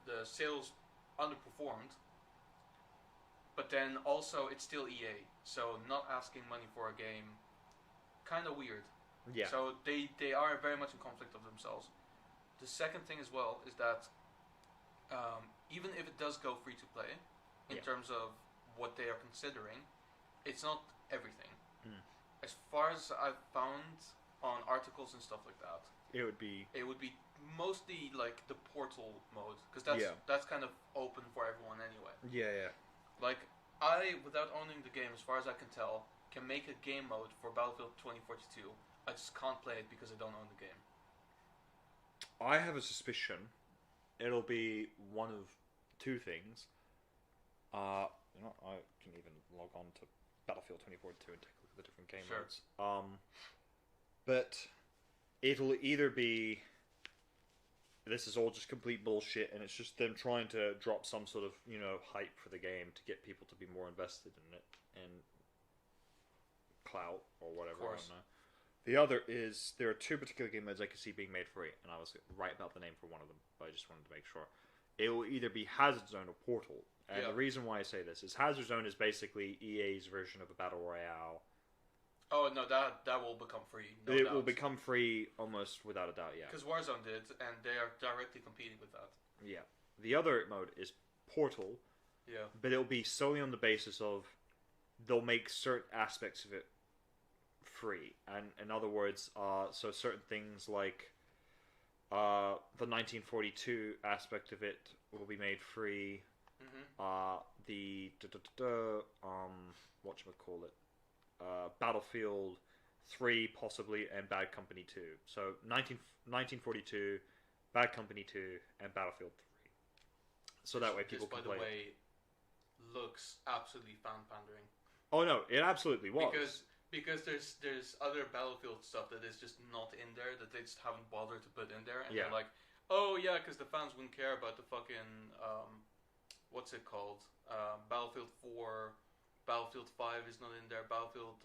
the sales underperformed. But then also it's still EA, so not asking money for a game, kind of weird. Yeah. So they are very much in conflict of themselves. The second thing as well is that even if it does go free to play, in terms of what they are considering, it's not everything. As far as I've found on articles and stuff like that, it would be mostly like the portal mode because that's kind of open for everyone anyway. Yeah. Like I, without owning the game, as far as I can tell, can make a game mode for Battlefield 2042. I just can't play it because I don't own the game. I have a suspicion it'll be one of two things. I can even log on to Battlefield 2042 and take a look at the different game modes. But it'll either be this is all just complete bullshit and it's just them trying to drop some sort of, hype for the game to get people to be more invested in it and clout or whatever. I don't know. The other is there are two particular game modes I could see being made free, and I was right about the name for one of them, but I just wanted to make sure. It will either be Hazard Zone or Portal. And the reason why I say this is Hazard Zone is basically EA's version of a Battle Royale. Oh, no, that will become free. It will become free almost without a doubt, yeah. Because Warzone did, and they are directly competing with that. Yeah. The other mode is Portal. Yeah. But it'll be solely on the basis of they'll make certain aspects of it free. And in other words, so certain things like the 1942 aspect of it will be made free. The whatchamacallit, Battlefield 3 possibly, and Bad Company 2. So 1942, Bad Company 2, and Battlefield 3. So that way people can play. By the way, looks absolutely fan-pandering. Oh no, it absolutely was. Because Because there's other Battlefield stuff that is just not in there, that they just haven't bothered to put in there, and Yeah. they're like, oh yeah, because the fans wouldn't care about the fucking what's it called? Battlefield 4, Battlefield 5 is not in there. Battlefield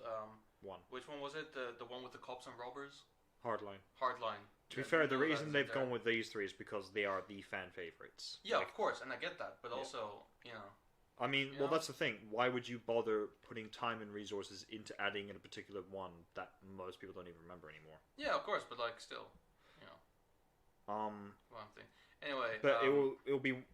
1. which one was it? The one with the cops and robbers? Hardline. Hardline. To be fair, the none of that reason is they've in there. gone with these three is because they are the fan favorites. Yeah, Like, of course, and I get that, but Yeah. also, you know. I mean, You well, know? that's the thing. Why would you bother putting time and resources into adding in a particular one that most people don't even remember anymore? Yeah, of course, but like still, you know, one thing. Anyway, But it will be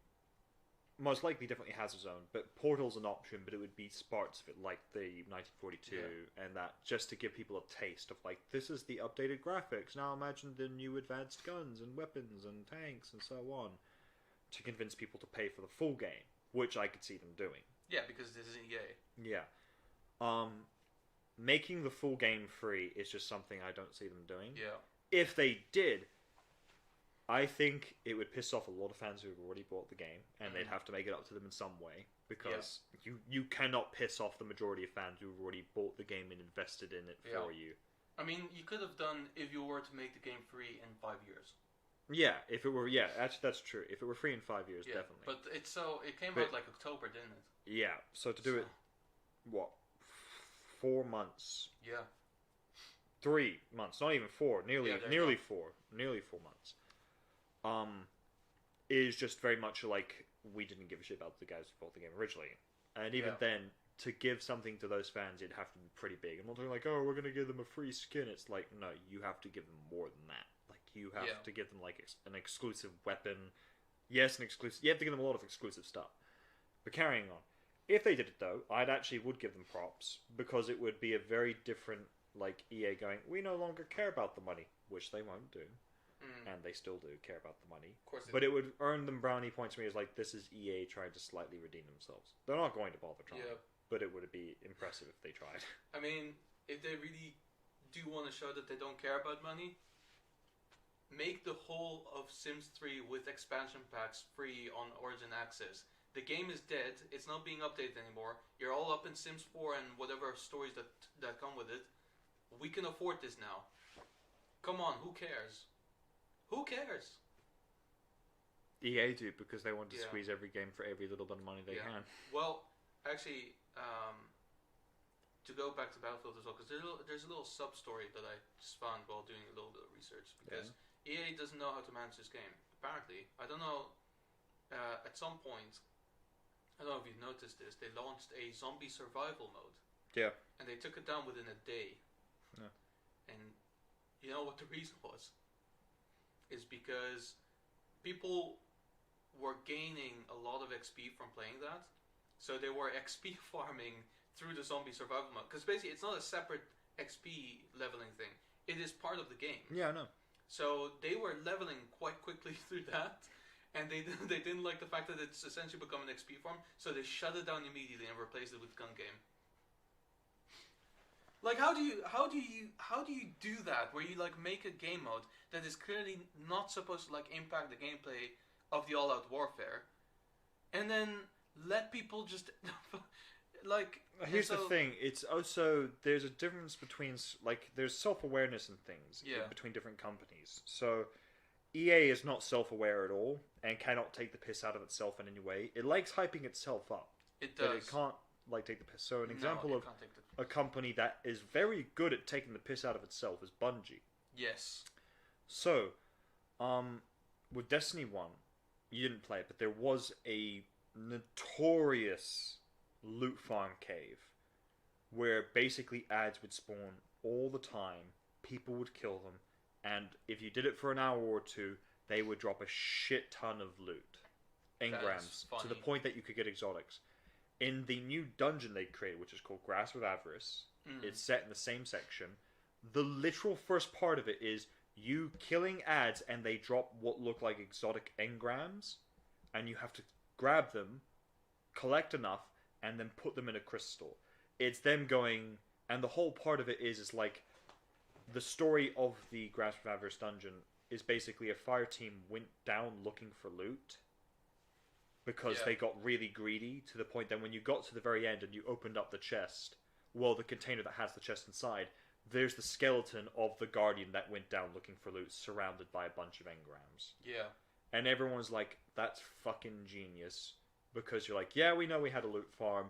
most likely definitely has its own. But Portal's an option, but it would be parts of it like the 1942 and that, just to give people a taste of like, this is the updated graphics. Now imagine the new advanced guns and weapons and tanks and so on, to convince people to pay for the full game, which I could see them doing. yeah, because this is EA. Yeah. Making the full game free is just something I don't see them doing. Yeah. If they did, I think it would piss off a lot of fans who have already bought the game, and they'd have to make it up to them in some way, because you cannot piss off the majority of fans who have already bought the game and invested in it for you. I mean, you could have done if you were to make the game free in 5 years. Yeah, if it were, actually that's true. If it were free in 5 years, Yeah, definitely. but it came But- out like October, didn't it? Yeah, so to do it, what, 4 months? Yeah. 3 months, not even 4, nearly Yeah, there you nearly go. 4 months. Is just very much like, we didn't give a shit about the guys who bought the game originally, and even Yeah. then, to give something to those fans, it'd have to be pretty big. I'm not talking like, oh, we're gonna give them a free skin. It's like, no, you have to give them more than that. Like, you have to give them like an exclusive weapon. Yes, an exclusive. You have to give them a lot of exclusive stuff. But carrying on, if they did it though, I'd actually would give them props, because it would be a very different, like, EA going, we no longer care about the money, which they won't do, and they still do care about the money. Of course. But it would earn them brownie points for me as like, this is EA trying to slightly redeem themselves. They're not going to bother trying, but it would be impressive if they tried. I mean, if they really do want to show that they don't care about money, make the whole of Sims 3 with expansion packs free on Origin Access. The game is dead. It's not being updated anymore. You're all up in Sims 4 and whatever stories that come with it. We can afford this now. Come on, who cares? Who cares? EA do, because they want to Yeah. squeeze every game for every little bit of money they can. Well, actually, to go back to Battlefield as well, because there's a little sub-story that I just found while doing a little bit of research. Because EA doesn't know how to manage this game. Apparently, I don't know. At some point, I don't know if you've noticed this. They launched a zombie survival mode. Yeah. And they took it down within a day. Yeah. And you know what the reason was? Is because people were gaining a lot of XP from playing that. So they were XP farming through the zombie survival mode. Because basically it's not a separate XP leveling thing. It is part of the game. Yeah, I know. So they were leveling quite quickly through that. And they didn't like the fact that it's essentially become an XP farm. So they shut it down immediately and replaced it with gun game. Like, how do you do that? Where you like make a game mode that is clearly not supposed to like impact the gameplay of the all-out warfare, and then let people just like. Here's the thing: it's also, there's a difference between, like, there's self-awareness and things between different companies. So EA is not self-aware at all and cannot take the piss out of itself in any way. It likes hyping itself up. It does. But it can't like take the piss. So an example it of can't take the a company that is very good at taking the piss out of itself is Bungie. Yes. So, with Destiny 1, you didn't play it, but there was a notorious loot farm cave where basically ads would spawn all the time, people would kill them, and if you did it for an hour or two, they would drop a shit ton of loot. Engrams. To the point that you could get exotics. In the new dungeon they created, which is called Grass with Avarice, it's set in the same section. The literal first part of it is you killing ads, and they drop what look like exotic engrams, and you have to grab them, collect enough, and then put them in a crystal. It's them going, and the whole part of it is like, the story of the Grass with Avarice dungeon is basically a fire team went down looking for loot, because they got really greedy, to the point that when you got to the very end and you opened up the chest, well, the container that has the chest inside, there's the skeleton of the Guardian that went down looking for loot, surrounded by a bunch of engrams. Yeah. And everyone's like, that's fucking genius. Because you're like, yeah, we know we had a loot farm,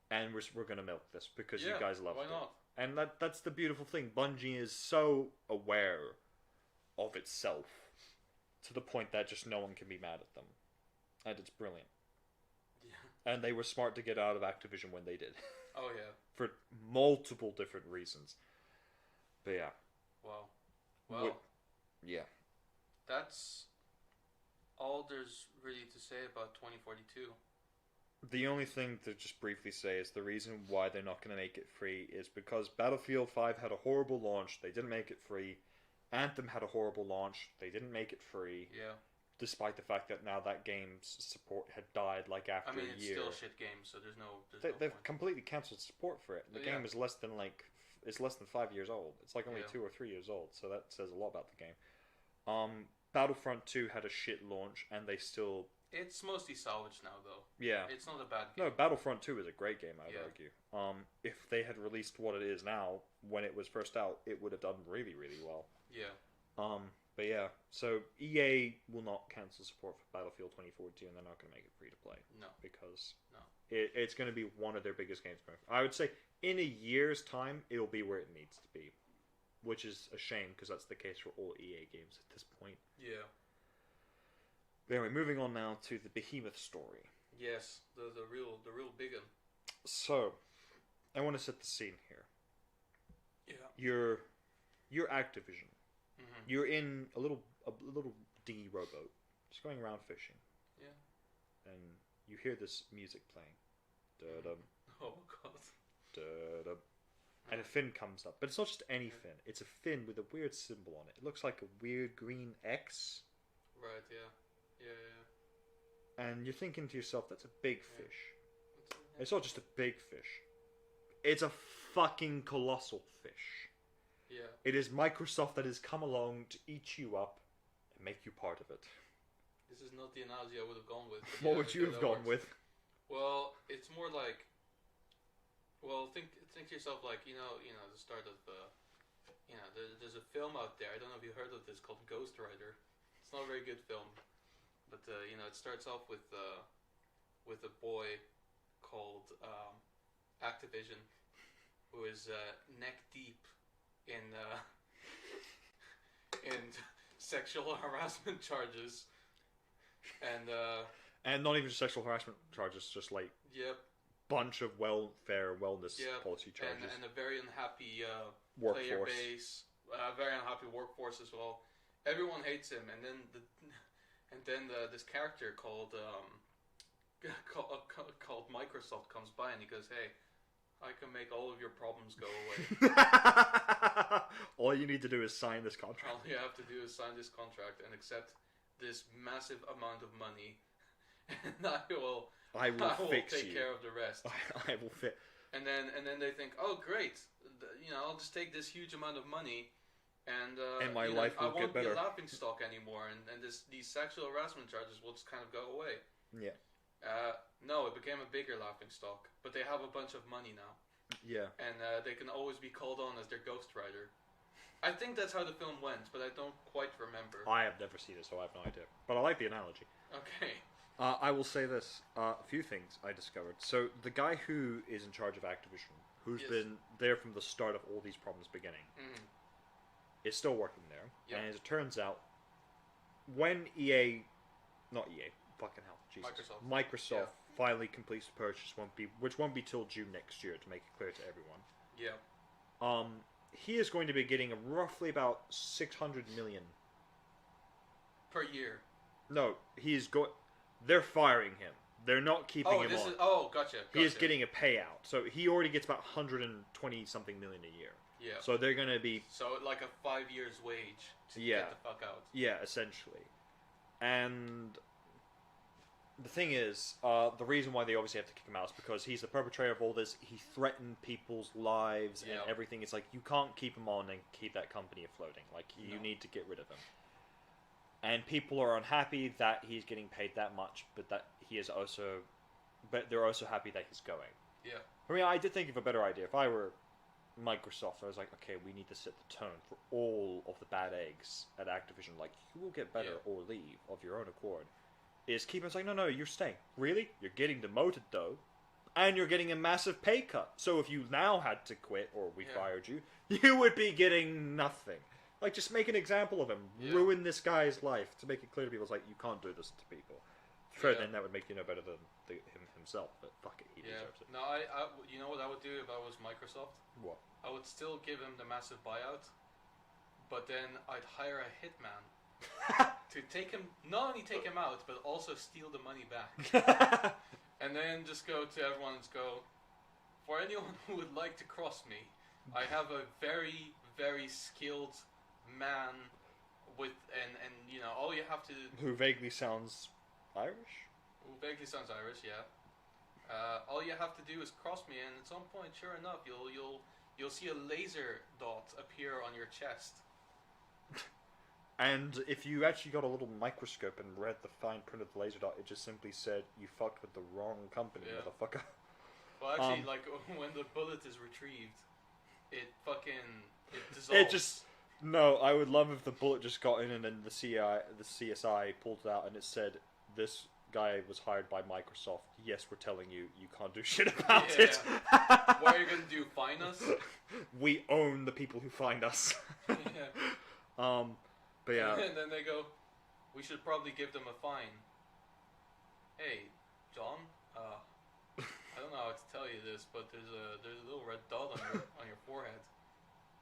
and we're going to milk this because you guys loved it. Why not? And that's the beautiful thing. Bungie is so aware of itself to the point that just no one can be mad at them. And it's brilliant. Yeah. And they were smart to get out of Activision when they did. Oh, yeah. For multiple different reasons. But yeah. Wow. Well, yeah. That's all there's really to say about 2042. The only thing to just briefly say is the reason why they're not going to make it free is because Battlefield 5 had a horrible launch. They didn't make it free. Anthem had a horrible launch. They didn't make it free. Yeah. Despite the fact that now that game's support had died like after a year. It's still a shit game, so there's no They've point. completely cancelled support for it. The game is less than 5 years old. It's like only 2 or 3 years old, so that says a lot about the game. Battlefront 2 had a shit launch, and they still... It's mostly salvaged now, though. Yeah. It's not a bad game. No, Battlefront 2 is a great game, I'd argue. If they had released what it is now, when it was first out, it would have done really, really well. Yeah. But yeah, so EA will not cancel support for Battlefield 2042, and they're not going to make it free to play. No. Because no. It's going to be one of their biggest games. I would say in a year's time, it'll be where it needs to be. Which is a shame, because that's the case for all EA games at this point. Yeah. But anyway, moving on now to the Behemoth story. Yes, the real big one. So, I want to set the scene here. Yeah. You're Activision. Mm-hmm. You're in a little dingy rowboat, just going around fishing. Yeah. And you hear this music playing. Da-dum. Oh god. Da-dum. And a fin comes up. But it's not just any fin. It's a fin with a weird symbol on it. It looks like a weird green X. Right, yeah. Yeah. And you're thinking to yourself, that's a big fish. It's not just a big fish. It's a fucking colossal fish. Yeah. It is Microsoft that has come along to eat you up and make you part of it. This is not the analogy I would have gone with. What would you have gone with? Well, it's more like... Well, think to yourself, like, you know, the start of, there's a film out there, I don't know if you heard of this, called Ghost Rider. It's not a very good film, but, it starts off with a boy called Activision, who is neck deep in sexual harassment charges, and not even sexual harassment charges, just like... Yep. Bunch of welfare, wellness policy charges. And a very unhappy workforce. Player base, very unhappy workforce as well. Everyone hates him, and then this character called Microsoft comes by and he goes, "Hey, I can make all of your problems go away. All you need to do is sign this contract. All you have to do is sign this contract and accept this massive amount of money, and I will take care of the rest. I will fit." And then they think, "Oh, great! I'll just take this huge amount of money, and my life will get better. I won't be a laughing stock anymore, and these sexual harassment charges will just kind of go away." Yeah. No, it became a bigger laughing stock, but they have a bunch of money now. Yeah. And they can always be called on as their Ghost Rider. I think that's how the film went, but I don't quite remember. I have never seen it, so I have no idea. But I like the analogy. Okay. I will say this. A few things I discovered. So, the guy who is in charge of Activision, who's been there from the start of all these problems beginning, is still working there. Yep. And as it turns out, when Microsoft finally completes the purchase, which won't be till June next year, to make it clear to everyone. Yeah. He is going to be getting roughly about $600 million per year. No, he's going... They're firing him. They're not keeping him on. Gotcha. He is getting a payout. So he already gets about 120-something million a year. Yeah. So they're going to be... So like a 5 years wage to get the fuck out. Yeah, essentially. And the thing is, the reason why they obviously have to kick him out is because he's the perpetrator of all this. He threatened people's lives and everything. It's like, you can't keep him on and keep that company afloating. Like, you need to get rid of him. And people are unhappy that he's getting paid that much, but they're also happy that he's going. Yeah. I mean, I did think of a better idea. If I were Microsoft, I was like, okay, we need to set the tone for all of the bad eggs at Activision. Like, you will get better or leave of your own accord. Is keep on saying, no, you're staying. Really? You're getting demoted, though. And you're getting a massive pay cut. So if you now had to quit, or we fired you, you would be getting nothing. Like, just make an example of him. Yeah. Ruin this guy's life to make it clear to people. It's like, you can't do this to people. Sure, then that would make you no better than him himself. But fuck it, he deserves it. No, you know what I would do if I was Microsoft? What? I would still give him the massive buyout, but then I'd hire a hitman to take him, not only take him out, but also steal the money back. And then just go to everyone and go, for anyone who would like to cross me, I have a very, very skilled man with, and you know, all you have to... Who vaguely sounds Irish? Who vaguely sounds Irish, yeah. All you have to do is cross me, and at some point, sure enough, you'll see a laser dot appear on your chest. And if you actually got a little microscope and read the fine print of the laser dot, it just simply said, you fucked with the wrong company, motherfucker. Well, actually, like, when the bullet is retrieved, it dissolves. It just... No, I would love if the bullet just got in and then the CSI pulled it out and it said, this guy was hired by Microsoft. Yes, we're telling you, you can't do shit about it. What are you going to do, fine us? We own the people who find us. But yeah. And then they go, we should probably give them a fine. Hey, John, I don't know how to tell you this, but there's a little red dot on your forehead.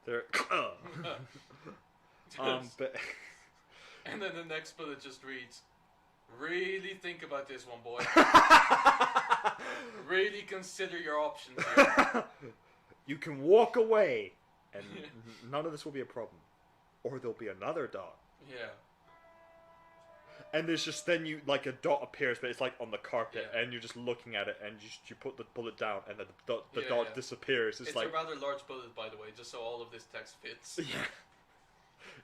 There. But. And then the next bullet just reads, really think about this one, boy. Really consider your options here. You can walk away, and none of this will be a problem. Or there'll be another dot. Yeah. And there's just then you like a dot appears, but it's like on the carpet, and you're just looking at it, and you put the bullet down, and then the dot disappears. It's like a rather large bullet, by the way, just so all of this text fits. Yeah.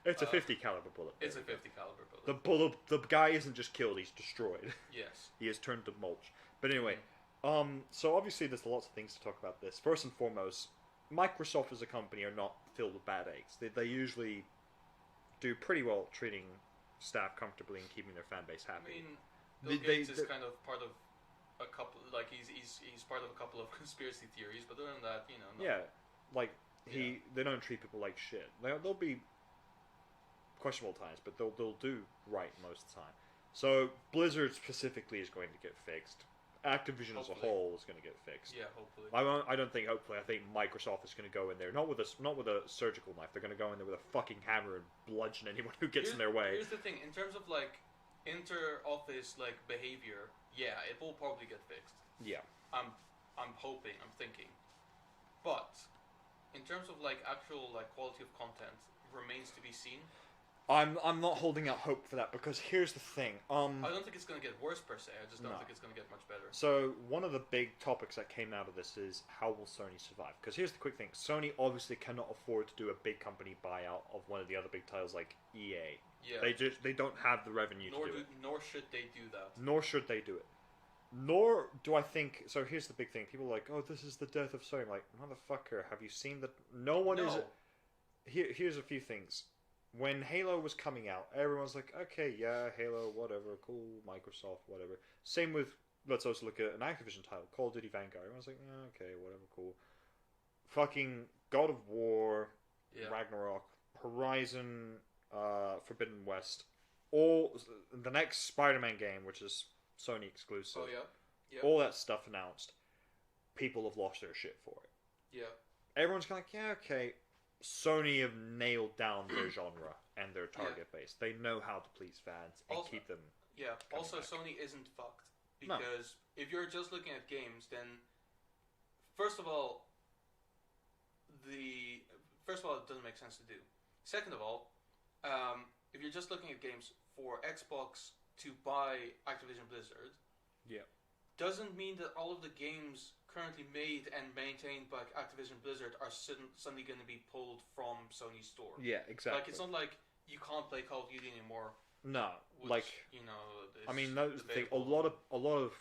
It's a 50 caliber bullet. It's a 50 caliber bullet. The guy isn't just killed; he's destroyed. Yes. He is turned to mulch. But anyway, so obviously there's lots of things to talk about this. First and foremost, Microsoft as a company are not filled with bad eggs. They usually do pretty well treating staff comfortably and keeping their fan base happy. I mean, Bill Gates is kind of part of a couple, like he's part of a couple of conspiracy theories, but other than that, you know. Yeah, like they don't treat people like shit. They'll be questionable times, but they'll do right most of the time. So Blizzard specifically is going to get fixed. Activision as a whole is going to get fixed. Yeah, hopefully. I don't think hopefully. I think Microsoft is going to go in there not with a surgical knife. They're going to go in there with a fucking hammer and bludgeon anyone who gets in their way. Here's the thing: in terms of like inter-office like behavior, yeah, it will probably get fixed. Yeah. I'm hoping. I'm thinking. But in terms of like actual like quality of content, remains to be seen. I'm not holding out hope for that because here's the thing. I don't think it's going to get worse per se. I just don't think it's going to get much better. So one of the big topics that came out of this is how will Sony survive? Because here's the quick thing: Sony obviously cannot afford to do a big company buyout of one of the other big titles like EA. Yeah. They don't have the revenue to do it. Nor should they do that. Nor should they do it. Nor do I think. So here's the big thing: people are like, "Oh, this is the death of Sony." I'm like, motherfucker, have you seen that? No one is. Here's a few things. When Halo was coming out, everyone's like, okay, yeah, Halo, whatever, cool, Microsoft, whatever. Same with, let's also look at an Activision title, Call of Duty Vanguard. Everyone's like, yeah, okay, whatever, cool. Fucking God of War, Ragnarok, Horizon, Forbidden West, all the next Spider-Man game, which is Sony exclusive. Oh, yeah. All that stuff announced. People have lost their shit for it. Yeah. Everyone's kind of like, yeah, okay. Sony have nailed down their genre and their target base. They know how to please fans and keep them. Yeah. Also, back. Sony isn't fucked because if you're just looking at games, then first of all, it doesn't make sense to do. Second of all, if you're just looking at games for Xbox to buy Activision Blizzard, doesn't mean that all of the games currently made and maintained by Activision Blizzard are suddenly going to be pulled from Sony's store. Yeah, exactly. Like, it's not like you can't play Call of Duty anymore. No, which, you know, I mean, that's the thing. A lot of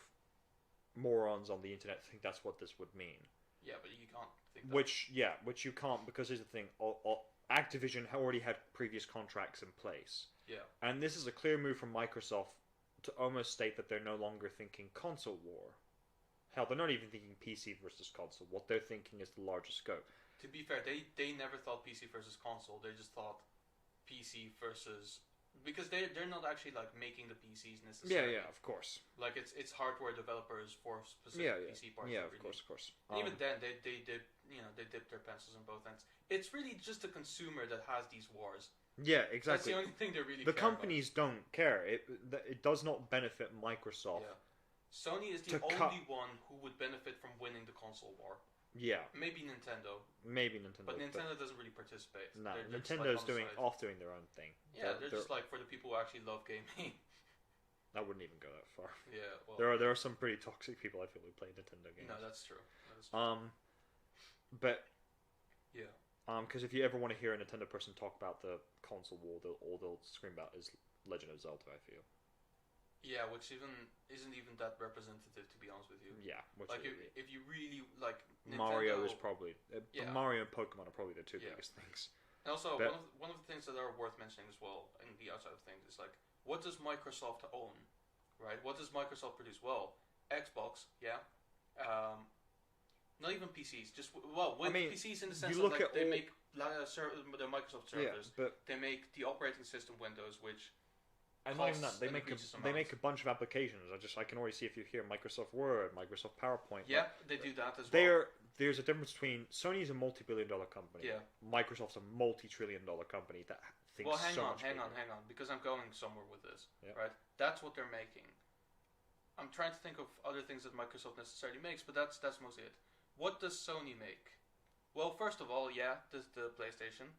morons on the internet think that's what this would mean. Yeah, but you can't think that. Which you can't, because here's the thing: Activision already had previous contracts in place. Yeah. And this is a clear move from Microsoft to almost state that they're no longer thinking console war. Hell, they're not even thinking PC versus console. What they're thinking is the larger scope. To be fair, they never thought PC versus console. They just thought PC versus... Because they're not actually like making the PCs necessarily. Yeah, of course. Like it's hardware developers for specific PC parts. Yeah, of course. And even then, they dipped their pencils on both ends. It's really just the consumer that has these wars. Yeah, exactly. That's the only thing they really. The companies don't care. It does not benefit Microsoft. Yeah. Sony is the only one who would benefit from winning the console war. Yeah. Maybe Nintendo. But Nintendo doesn't really participate. No, Nintendo's doing their own thing. Yeah, they're just like for the people who actually love gaming. I wouldn't even go that far. Yeah, well, there are some pretty toxic people I feel who play Nintendo games. No, that's true. But yeah. Because if you ever want to hear a Nintendo person talk about the console war, all they'll scream about is Legend of Zelda, I feel. Yeah, which isn't even that representative, to be honest with you. Yeah, which like if you really like Nintendo, Mario is probably Mario and Pokemon are probably the two biggest things. And also one of the things that are worth mentioning as well, in the outside of things, is like, what does Microsoft own, right? What does Microsoft produce? Well, Xbox, yeah. Not even PCs, just PCs in the sense that like, they make the Microsoft servers. Yeah, but they make the operating system Windows, which. And not even that, they make a bunch of applications. I can already see if you hear Microsoft Word, Microsoft PowerPoint. Yeah, they do that as well. There's a difference between Sony's a multi-billion-dollar company. Yeah. Microsoft's a multi-trillion-dollar company that thinks so much. Hang on, because I'm going somewhere with this. Yeah. Right, that's what they're making. I'm trying to think of other things that Microsoft necessarily makes, but that's mostly it. What does Sony make? Well, first of all, there's the PlayStation.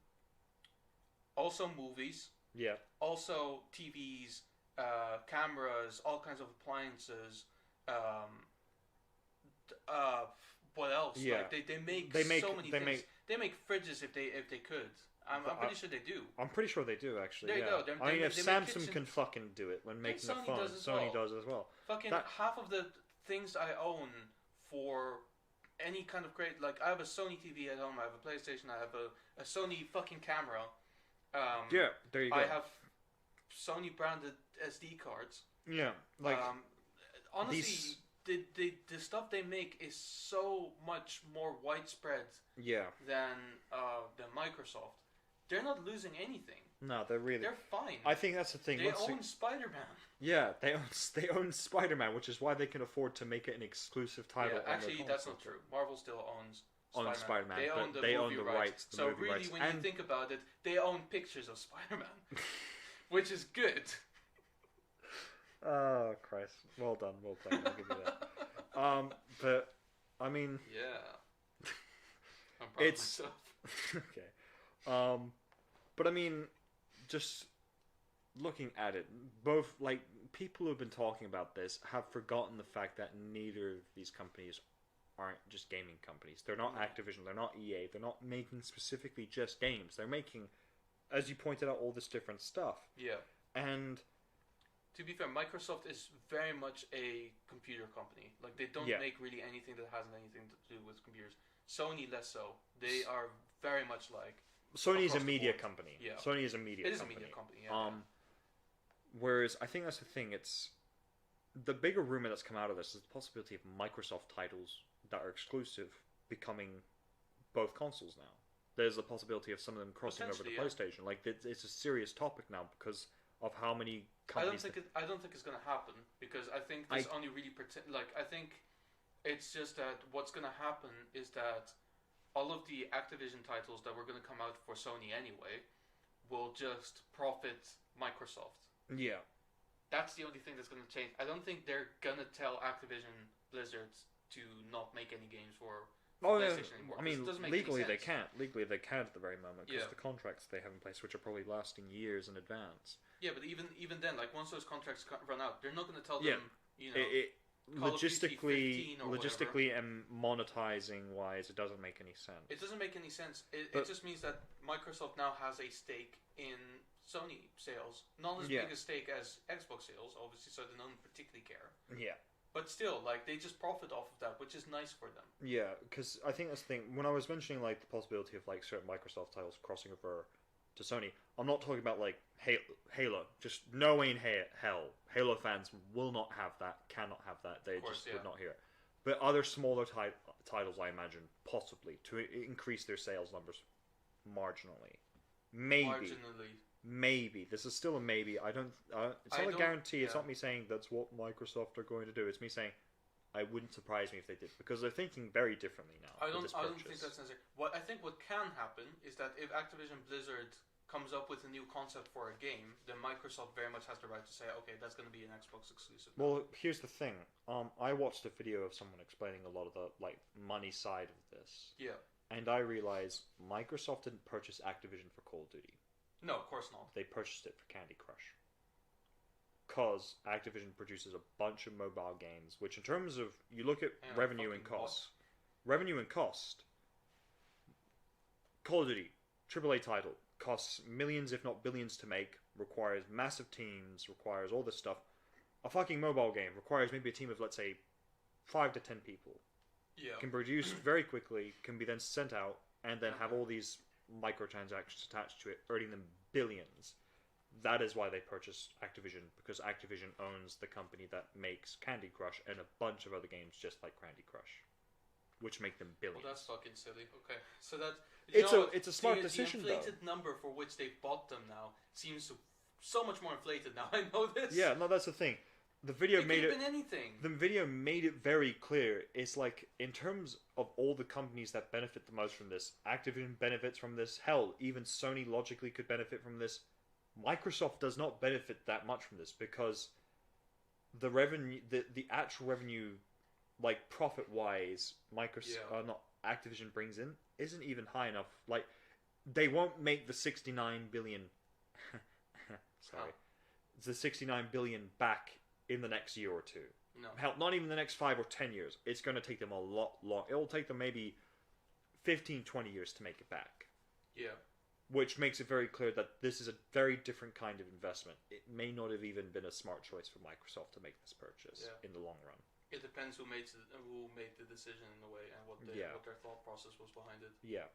Also, movies. Yeah. Also, TVs, cameras, all kinds of appliances. What else? Yeah. Like they make so many things. They make fridges if they could. I'm pretty sure they do. I'm pretty sure they do actually. There you go. If Samsung can fucking do it when making a phone, Sony does as well. Fucking half of the things I own for any kind of great, like I have a Sony TV at home, I have a PlayStation, I have a Sony fucking camera. Yeah, there you go. I have Sony branded SD cards. Yeah, like honestly, the stuff they make is so much more widespread. Yeah. Than Microsoft. They're not losing anything. No, they're fine. I think that's the thing. They own Spider-Man. Yeah, they own Spider-Man, which is why they can afford to make it an exclusive title. Yeah, actually, that's not true. Marvel still owns Spider-Man. They own the rights. So really, when you think about it, they own pictures of Spider-Man, which is good. Oh Christ! Well done. I'll give you that. But I mean, yeah, I'm proud of myself. Okay. But I mean, just looking at it, both like people who've been talking about this have forgotten the fact that neither of these companies aren't just gaming companies. They're not Activision, they're not EA, they're not making specifically just games. They're making, as you pointed out, all this different stuff. Yeah. And to be fair, Microsoft is very much a computer company. Like, they don't make really anything that has anything to do with computers. Sony less so. They are very much like... Sony's a media company. Yeah. Sony is a media company. It is a media company, yeah. Whereas, I think that's the thing, it's... The bigger rumor that's come out of this is the possibility of Microsoft titles that are exclusive becoming both consoles now. There's a possibility of some of them crossing over to PlayStation. Like, it's a serious topic now because of how many companies... I don't think it's going to happen because I think this only really... I think it's just that what's going to happen is that all of the Activision titles that were going to come out for Sony anyway will just profit Microsoft. Yeah. That's the only thing that's going to change. I don't think they're going to tell Activision Blizzard to not make any games for PlayStation anymore. I mean, legally they can't. Legally they can't at the very moment because the contracts they have in place, which are probably lasting years in advance. Yeah, but even then, like once those contracts run out, they're not going to tell them, you know... Logistically and monetizing wise, it doesn't make any sense. It doesn't make any sense. It just means that Microsoft now has a stake in Sony sales. Not as big a stake as Xbox sales, obviously, so they don't particularly care. Yeah. But still, like, they just profit off of that, which is nice for them. Yeah, because I think that's the thing. When I was mentioning like the possibility of like certain Microsoft titles crossing over to Sony, I'm not talking about like Halo. Just no way in hell, Halo fans will not have that, cannot have that. They just would not hear it. But other smaller titles, I imagine, possibly to increase their sales numbers marginally. Maybe. This is still a maybe. It's not a guarantee. It's not me saying that's what Microsoft are going to do. It's me saying I wouldn't surprise me if they did, because they're thinking very differently now. I don't think that's necessary. I think what can happen is that if Activision Blizzard comes up with a new concept for a game, then Microsoft very much has the right to say, okay, that's going to be an Xbox exclusive. Well, here's the thing. I watched a video of someone explaining a lot of the like money side of this. Yeah. And I realized Microsoft didn't purchase Activision for Call of Duty. No, of course not. They purchased it for Candy Crush. Because Activision produces a bunch of mobile games, which in terms of, you look at revenue and cost, Call of Duty, AAA title, costs millions if not billions to make, requires massive teams, requires all this stuff. A fucking mobile game requires maybe a team of, let's say, 5 to 10 people. Yeah. Can be produced very quickly, can be then sent out, and then have all these microtransactions attached to it, earning them billions. That is why they purchased Activision, because Activision owns the company that makes Candy Crush and a bunch of other games just like Candy Crush, which make them billions. Well, that's fucking silly. Okay, so that it's a smart decision. The inflated number for which they bought them now seems so much more inflated now. I know this. Yeah, no, that's the thing. The video made it. Anything. The video made it very clear. It's like, in terms of all the companies that benefit the most from this, Activision benefits from this. Hell, even Sony logically could benefit from this. Microsoft does not benefit that much from this, because the revenue, the actual revenue, like profit wise, Activision brings in isn't even high enough. Like, they won't make the 69 billion. Sorry, the 69 billion back in the next year or two. No. Hell, not even the next 5 or 10 years. It's going to take them a lot long. It'll take them maybe 15, 20 years to make it back. Yeah. Which makes it very clear that this is a very different kind of investment. It may not have even been a smart choice for Microsoft to make this purchase in the long run. It depends who made the decision in a way, and what their thought process was behind it. Yeah.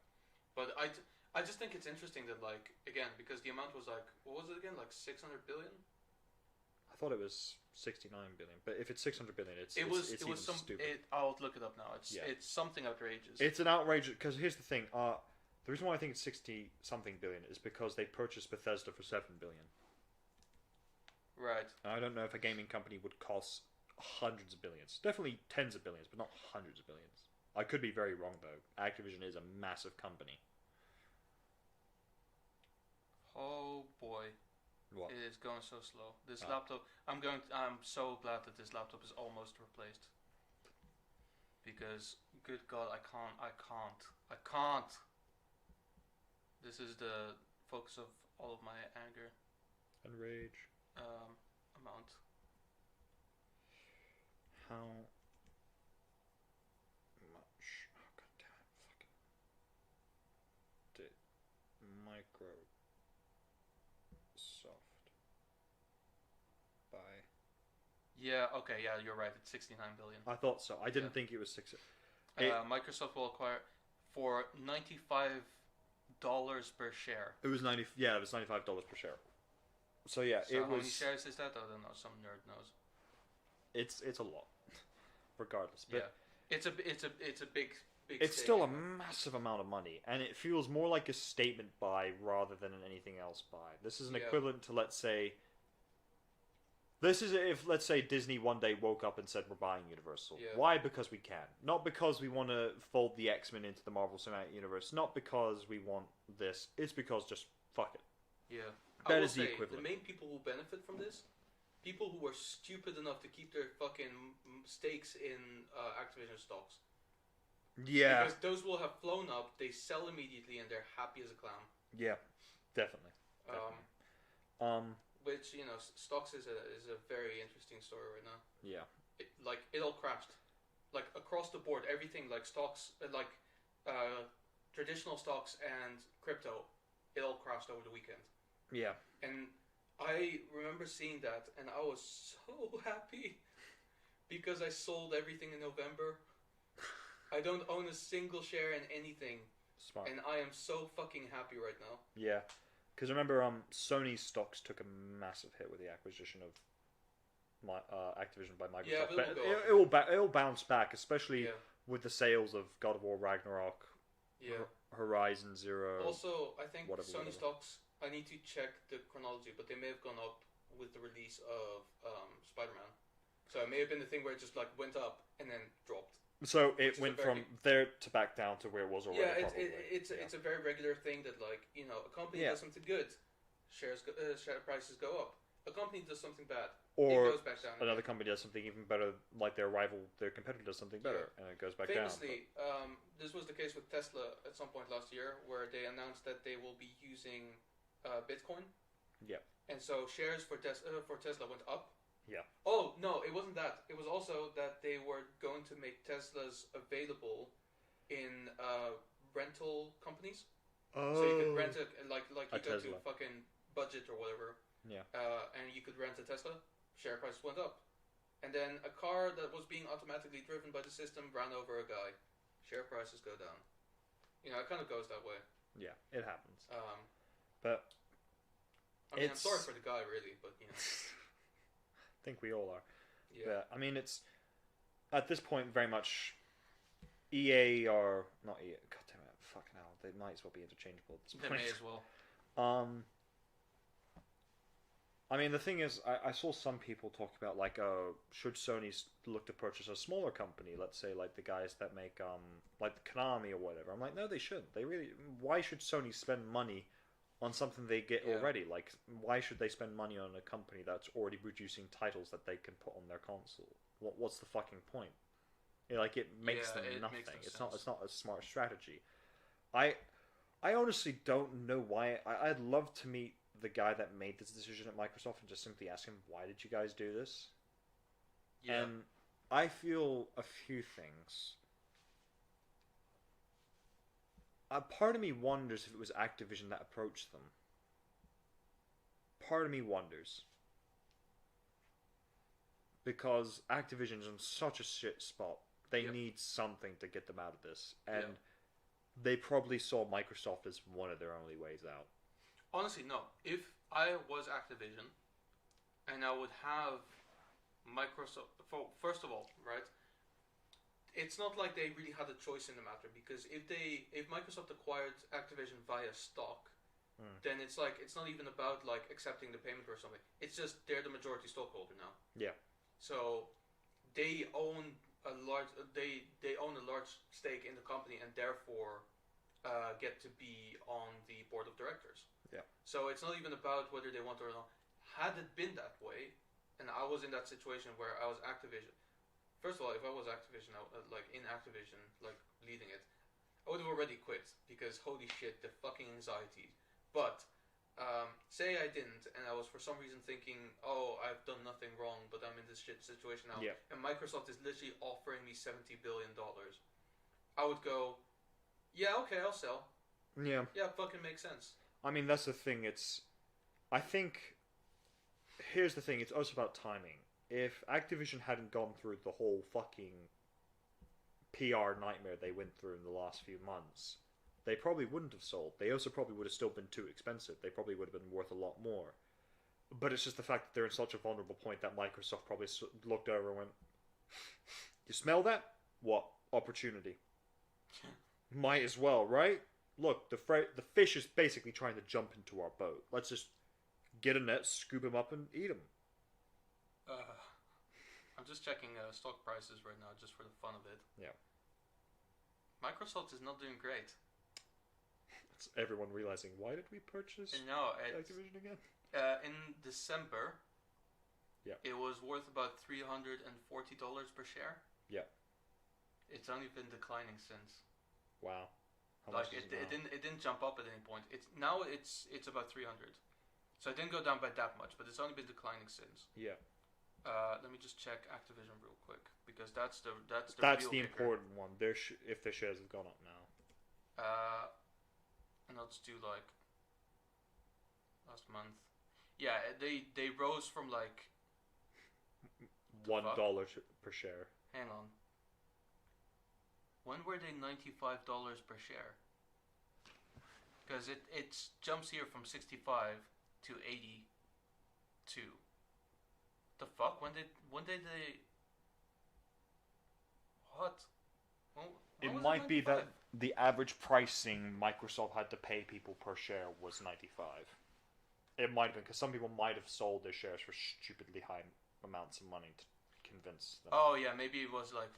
But I just think it's interesting that, like, again, because the amount was like, what was it again? Like 600 billion? I thought it was 69 billion, but if it's 600 billion, it's stupid. I'll look it up now. It's something outrageous. It's an outrageous, because here's the thing. The reason why I think it's 60-something billion is because they purchased Bethesda for 7 billion. Right. I don't know if a gaming company would cost hundreds of billions. Definitely tens of billions, but not hundreds of billions. I could be very wrong, though. Activision is a massive company. Oh boy. What? It is going so slow. This laptop, I'm so glad that this laptop is almost replaced. Because, good God, I can't. This is the focus of all of my anger. And rage. Amount. How much? Oh, God damn it. Fucking. Did Microsoft buy? Yeah, okay, yeah, you're right. It's 69 billion. I thought so. I didn't think it was 6. Microsoft will acquire for $95 per share. It was $95 per share. So yeah, so how many shares is that? I don't know. Some nerd knows. It's a lot, regardless. But yeah, it's a big. It's still a massive amount of money, and it feels more like a statement buy rather than anything else buy. This is an equivalent to, let's say. This is if, let's say, Disney one day woke up and said, we're buying Universal. Yeah. Why? Because we can. Not because we want to fold the X-Men into the Marvel Cinematic Universe. Not because we want this. It's because just fuck it. Yeah. That is the equivalent. The main people who benefit from this, people who are stupid enough to keep their fucking stakes in Activision stocks. Yeah. Because those will have flown up, they sell immediately, and they're happy as a clown. Yeah, definitely. Which, you know, stocks is a very interesting story right now. Yeah. It all crashed. Like, across the board, everything, like stocks, traditional stocks and crypto, it all crashed over the weekend. Yeah. And I remember seeing that, and I was so happy. because I sold everything in November. I don't own a single share in anything, Smart. and I am so fucking happy right now. Yeah, because remember, Sony's stocks took a massive hit with the acquisition of Activision by Microsoft. Yeah, but it'll bounce back, especially Yeah. with the sales of God of War Ragnarok, Yeah. Horizon Zero. Also, I think whatever, Sony whatever. stocks, I need to check the chronology, but they may have gone up with the release of Spider-Man. So it may have been the thing where it just like went up and then dropped. So which it is a went very- from there to back down to where it was already. Yeah, probably. it's a very regular thing that like, you know, a company Yeah. does something good, share prices go up. A company does something bad, Or it goes back down. another company does something even better, like their competitor does something better, and it goes back Famously, this was the case with Tesla at some point last year, where they announced that they will be using Bitcoin. Yeah. And so shares for Tesla went up. Yeah. Oh no, it wasn't that. It was also that they were going to make Teslas available in rental companies. But So you could rent it like you A go Tesla. to fucking Budget or whatever. Yeah. And you could rent a Tesla. Share price went up. And then a car that was being automatically driven by the system ran over a guy. Share prices go down. You know, it kind of goes that way. yeah, it happens. I But mean, I'm It's- sorry for the guy, really, but you know, I think we all are. yeah. But I mean, it's at this point very much EA or not EA. God damn it! Fucking hell, they might as well be interchangeable at this They point. may as well. I mean, the thing is, I saw some people talk about like, should Sony look to purchase a smaller company? Let's say like the guys that make like Konami or whatever. I'm like, no, they shouldn't. They really. Why should Sony spend money on something they get Yeah. already? Like, why should they spend money on a company that's already producing titles that they can put on their console? What's the fucking point? You know, like, it makes Yeah, them it nothing. makes no It's sense. not a smart strategy. I honestly don't know why. I'd love to meet the guy that made this decision at Microsoft and just simply ask him, why did you guys do this? Yeah. And I feel a few things. A part of me wonders if it was Activision that approached them. Part of me wonders. Because Activision's in such a shit spot. They Yep. need something to get them out of this. And Yep. they probably saw Microsoft as one of their only ways out. Honestly, no. If I was Activision, and I would have Microsoft, first of all, right? It's not like they really had a choice in the matter, because if Microsoft acquired Activision via stock, then it's like it's not even about like accepting the payment or something. It's just they're the majority stockholder now. Yeah. So they own a large stake in the company, and therefore get to be on the board of directors. Yeah. So it's not even about whether they want to or not. Had it been that way, and I was in that situation where I was Activision. First of all, if I was Activision, like in Activision, like leading it, I would have already quit, because holy shit, the fucking anxiety. But say I didn't, and I was for some reason thinking, oh, I've done nothing wrong, but I'm in this shit situation now, Yeah. and Microsoft is literally offering me $70 billion, I would go, yeah, okay, I'll sell. Yeah. Yeah, fucking makes sense. I mean, that's the thing. I think, here's the thing. It's also about timing. If Activision hadn't gone through the whole fucking PR nightmare they went through in the last few months, they probably wouldn't have sold. They also probably would have still been too expensive. They probably would have been worth a lot more. But it's just the fact that they're in such a vulnerable point that Microsoft probably looked over and went, you smell that? What? Opportunity. Might as well, right? Look, the fish is basically trying to jump into our boat. Let's just get a net, scoop him up, and eat him. I'm just checking stock prices right now, just for the fun of it. Yeah. Microsoft is not doing great. It's everyone realizing, why did we purchase No, Activision again? in December, Yeah. it was worth about $340 per share. Yeah. It's only been declining since. Wow. How Like much is it now? didn't jump up at any point. It's about 300. So it didn't go down by that much, but it's only been declining since. Yeah. Let me just check Activision real quick, because that's the That's real the kicker. important one. If their shares have gone up now. And I'll just do like last month. Yeah, they rose from like $1 per share. Hang on. When were they $95 per share? Because it jumps here from 65 to 82. The fuck? When did they? What? It might be that the average pricing Microsoft had to pay people per share was 95. It might have been because some people might have sold their shares for stupidly high amounts of money to convince them. Oh yeah, maybe it was like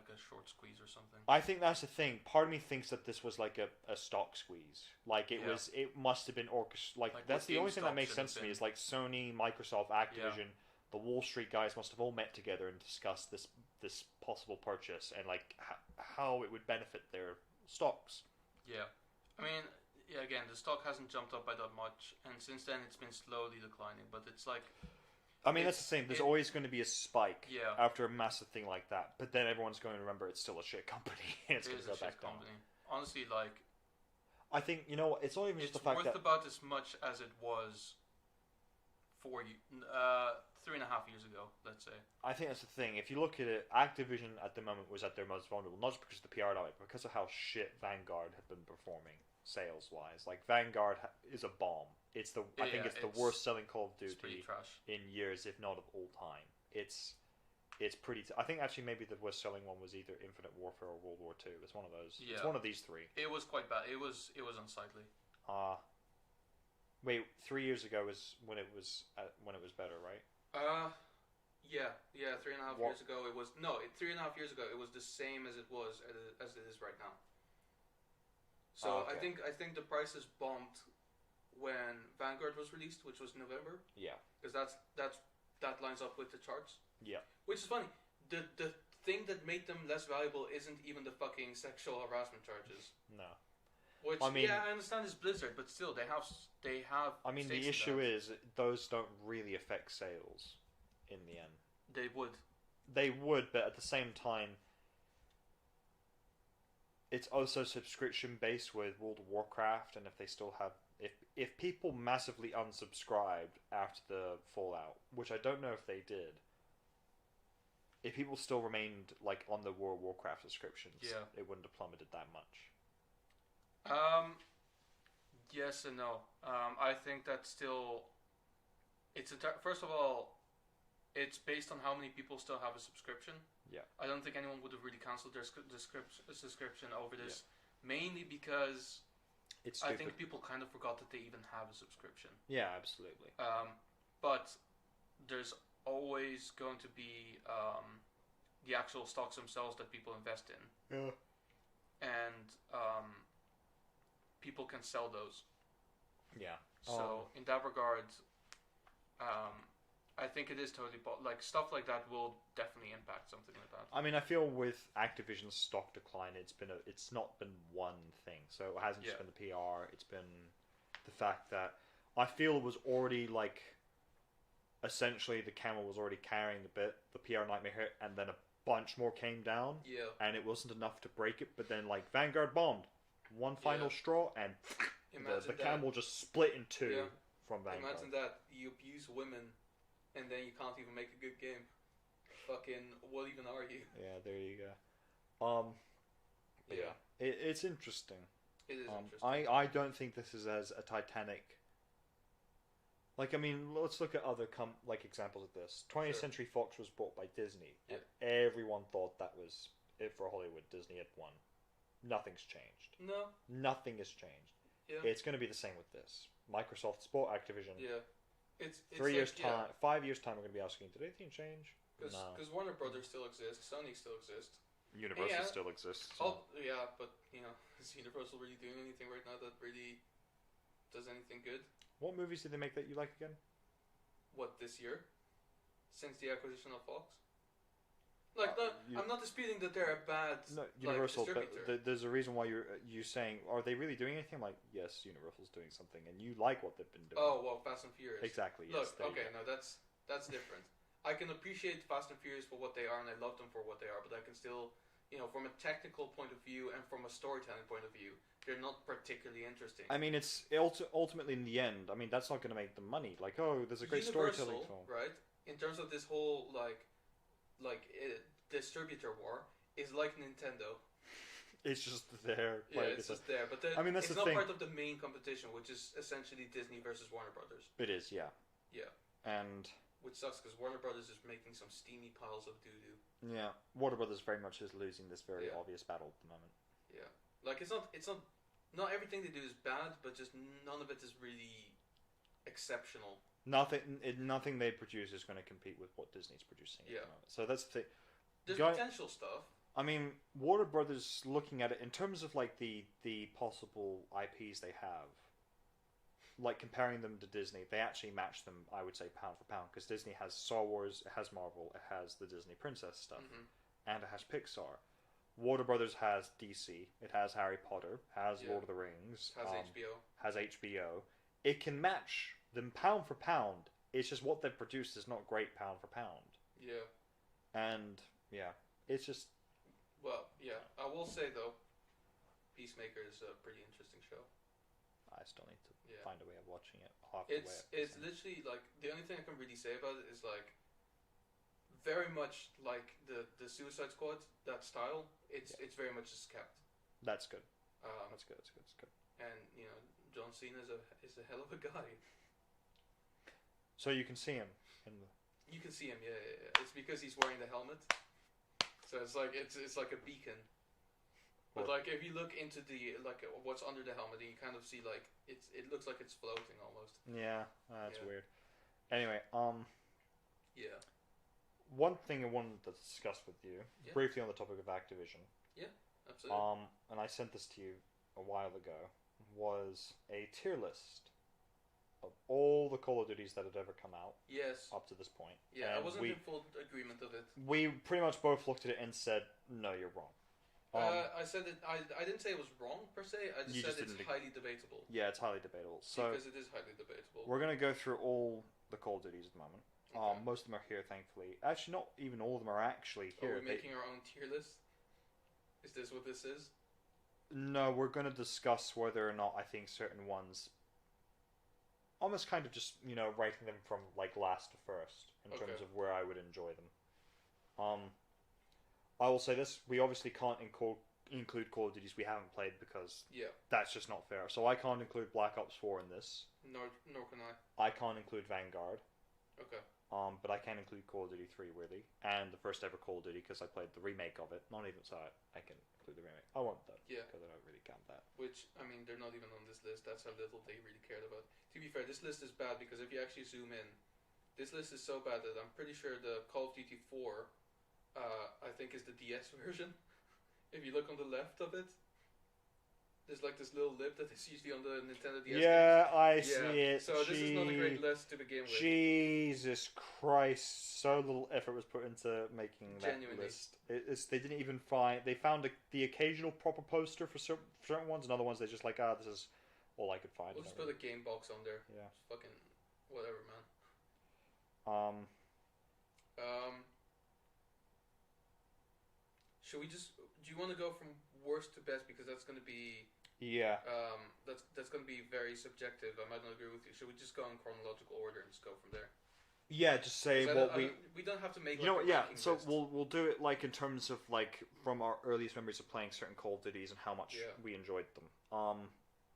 a short squeeze or something. I think that's the thing. Part of me thinks that this was like a stock squeeze. Like it was. It must have been orchestrated. Like that's the only thing that makes sense to me is like Sony, Microsoft, Activision, the Wall Street guys must have all met together and discussed this possible purchase and like how it would benefit their stocks. Yeah, I mean, yeah. Again, the stock hasn't jumped up by that much, and since then it's been slowly declining. But it's like. I mean, that's the same. There's always going to be a spike after a massive thing like that. But then everyone's going to remember it's still a shit company. And it's going to go back down. Honestly, like... I think, you know what, it's not even just the fact that... It's worth about as much as it was 3.5 years ago, let's say. I think that's the thing. If you look at it, Activision at the moment was at their most vulnerable. Not just because of the PR dynamic, but because of how shit Vanguard had been performing sales-wise. Like, Vanguard is a bomb. I think it's the worst selling Call of Duty in years, if not of all time. It's pretty. I think actually maybe the worst selling one was either Infinite Warfare or World War II. It's one of those. Yeah. It's one of these three. It was quite bad. It was unsightly. Wait, 3 years ago was when it was better, right? Yeah. 3.5 years ago it was 3.5 years ago it was the same as it is right now. So okay. I think the prices bumped when Vanguard was released, which was November. Yeah. Because that lines up with the charts. Yeah. Which is funny. The thing that made them less valuable isn't even the fucking sexual harassment charges. No. Which I understand is Blizzard, but still they have. I mean, the issue is those don't really affect sales in the end. They would. They would, but at the same time, it's also subscription based with World of Warcraft, and if they still have. If people massively unsubscribed after the Fallout, which I don't know if they did, if people still remained like on the World of Warcraft subscriptions, it wouldn't have plummeted that much. Yes and no. I think that still, first of all, it's based on how many people still have a subscription. Yeah. I don't think anyone would have really cancelled their subscription over this, mainly because. I think people kind of forgot that they even have a subscription. Yeah, absolutely. But there's always going to be the actual stocks themselves that people invest in. Yeah. And people can sell those. Yeah. So in that regard, I think it is totally like stuff like that will definitely impact something like that. I mean, I feel with Activision's stock decline, it's not been one thing. So it hasn't just been the PR. It's been the fact that I feel it was already like essentially the camel was already carrying the PR nightmare hit, and then a bunch more came down. Yeah. And it wasn't enough to break it. But then like Vanguard bombed, one final straw, and the camel just split in two from Vanguard. Imagine that you abuse women. And then you can't even make a good game. Fucking, what even are you? Yeah, there you go. It's interesting. It is interesting. I don't think this is as a Titanic. Like, I mean, let's look at other examples of this. 20th Century Fox was bought by Disney. And everyone thought that was it for Hollywood. Disney had won. Nothing's changed. No. Nothing has changed. Yeah. It's going to be the same with this. Microsoft's bought Activision. Yeah. It's 3 years time, 5 years time, we're going to be asking, did anything change? Because Warner Brothers still exists, Sony still exists, Universal still exists. So. But is Universal really doing anything right now that really does anything good? What movies did they make that you like again? What, this year? Since the acquisition of Fox? I'm not disputing that they're a bad Universal, distributor. But there's a reason why you're saying, are they really doing anything? Like, yes, Universal's doing something, and you like what they've been doing. Oh, well, Fast and Furious. Exactly, yes. Look, okay, no, that's different. I can appreciate Fast and Furious for what they are, and I love them for what they are, but I can still from a technical point of view and from a storytelling point of view, they're not particularly interesting. I mean, it's ultimately in the end. I mean, that's not going to make them money. Like, oh, there's a great Universal, storytelling film, right? In terms of this whole distributor war, is like Nintendo. It's just there. Yeah, it's just there. But I mean, that's it's the not thing. part of the main competition, which is essentially Disney versus Warner Brothers. It is, yeah. Yeah. And which sucks because Warner Brothers is making some steamy piles of doo doo. Yeah, Warner Brothers very much is losing this very obvious battle at the moment. Yeah, like it's not everything they do is bad, but just none of it is really exceptional. Nothing they produce is going to compete with what Disney's producing at the moment. So that's the thing. There's potential stuff. I mean, Warner Brothers, looking at it in terms of like the possible IPs they have, like comparing them to Disney, they actually match them, I would say, pound for pound, because Disney has Star Wars, it has Marvel, it has the Disney Princess stuff, and it has Pixar. Warner Brothers has DC, it has Harry Potter, has Lord of the Rings, has HBO. It can match them pound for pound. It's just what they've produced is not great pound for pound. Yeah. And yeah, it's just. Well, yeah, I will say though, Peacemaker is a pretty interesting show. I still need to find a way of watching it. It's literally like the only thing I can really say about it is like very much like the Suicide Squad, that style. It's very much just kept. That's good. That's good. And John Cena is a hell of a guy. So you can see him in the. You can see him, yeah. It's because he's wearing the helmet. So it's like a beacon. But like if you look into the what's under the helmet, you kind of see like it looks like it's floating almost. Yeah, that's weird. Anyway, yeah. One thing I wanted to discuss with you briefly on the topic of Activision. Yeah, absolutely. And I sent this to you a while ago. Was a tier list of all the Call of Duties that had ever come out. Yes. Up to this point. Yeah, and I wasn't in full agreement of it. We pretty much both looked at it and said, "No, you're wrong." I said that I didn't say it was wrong per se. I just said it's highly debatable. Yeah, it's highly debatable. So because it is highly debatable. We're gonna go through all the Call of Duties at the moment. Okay. Most of them are here, thankfully. Actually, not even all of them are actually here. Are we making our own tier list? Is this what this is? No, we're gonna discuss whether or not I think certain ones. Almost kind of just ranking them from like last to first in terms of where I would enjoy them. I will say this: we obviously can't include Call of Duties we haven't played because that's just not fair. So I can't include Black Ops 4 in this. Nor can I. I can't include Vanguard. Okay. But I can include Call of Duty 3 really, and the first ever Call of Duty because I played the remake of it. Not even so I can include the remake. I want that. Yeah. Because I don't really count that. Which I mean, they're not even on this list. That's how little they really cared about. To be fair, this list is bad because if you actually zoom in, this list is so bad that I'm pretty sure the Call of Duty 4, I think, is the DS version. If you look on the left of it, there's like this little lip that is usually on the Nintendo DS. Yeah, I see it. So this is not a great list to begin with. Jesus Christ! So little effort was put into making that list. They didn't even find. They found the occasional proper poster for certain ones, and other ones they just like, this is all I could find. We'll just put a game box on there. Yeah. Just fucking whatever, man. Should we just? Do you want to go from worst to best because that's going to be? Yeah. That's going to be very subjective. I might not agree with you. Should we just go in chronological order and just go from there? Yeah, just say what we don't have to make. So list. We'll do it like in terms of like from our earliest memories of playing certain Call of Duties and how much we enjoyed them.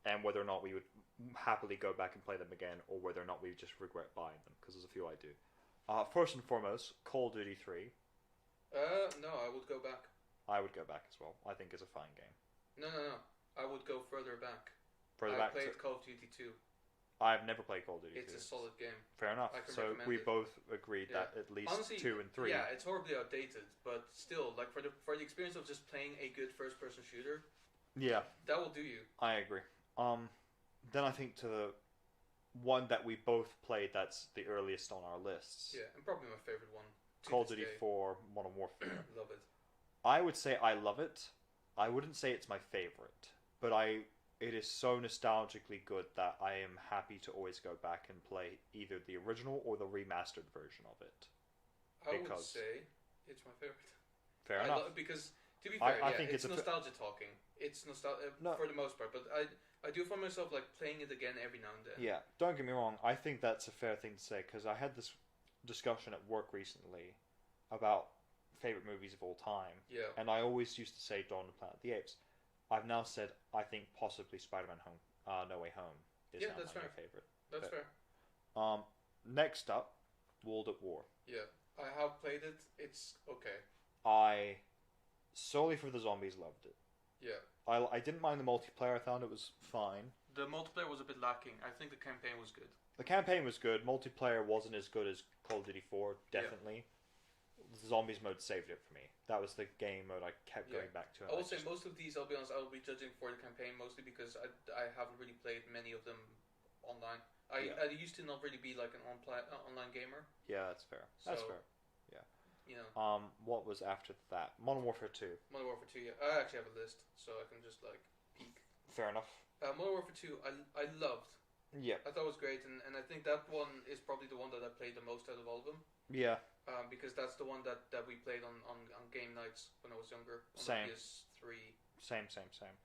And whether or not we would happily go back and play them again, or whether or not we just regret buying them, because there's a few I do. First and foremost, Call of Duty 3. No, I would go back. I would go back as well. I think it's a fine game. No. I would go further back. I I played Call of Duty 2. I've never played Call of Duty 2. It's a solid game. Fair enough. So we both agreed that at least honestly, 2 and 3. Yeah, it's horribly outdated, but still, like for the experience of just playing a good first-person shooter. Yeah. That will do you. I agree. Then I think to the one that we both played that's the earliest on our lists. Yeah, and probably my favorite one. Call of Duty 4 Modern Warfare. Love it. I would say I love it. I wouldn't say it's my favorite, but it is so nostalgically good that I am happy to always go back and play either the original or the remastered version of it. I would say it's my favorite. Fair enough. Because To be fair, I think it's it's nostalgia talking. It's nostalgia No. for the most part, but I do find myself like playing it again every now and then. Yeah, don't get me wrong. I think that's a fair thing to say because I had this discussion at work recently about favorite movies of all time, Yeah. and I always used to say Dawn of the Planet of the Apes. I've now said I think possibly Spider-Man No Way Home is Yeah, now that's my fair. favorite. That's But- fair. Next up, World at War. Yeah, I have played it. It's okay. I solely for the zombies loved it. Yeah. I didn't mind the multiplayer. I found it was fine. The multiplayer was a bit lacking. I think the campaign was good. The campaign was good. Multiplayer wasn't as good as Call of Duty 4, definitely. The zombies mode saved it for me. That was the game mode I kept going back to. I will say most of these, I'll be honest, I will be judging for the campaign mostly because I haven't really played many of them online. I used to not really be like an online gamer. Yeah, that's fair. That's So- fair. You know, What was after that? Modern Warfare 2. Modern Warfare 2. Yeah, I actually have a list, so I can just like peek. Fair enough. Modern Warfare 2, I loved. Yeah. I thought it was great, and I think that one is probably the one that I played the most out of all of them. Yeah. Because that's the one that we played on game nights when I was younger. On Same. the PS3. Same.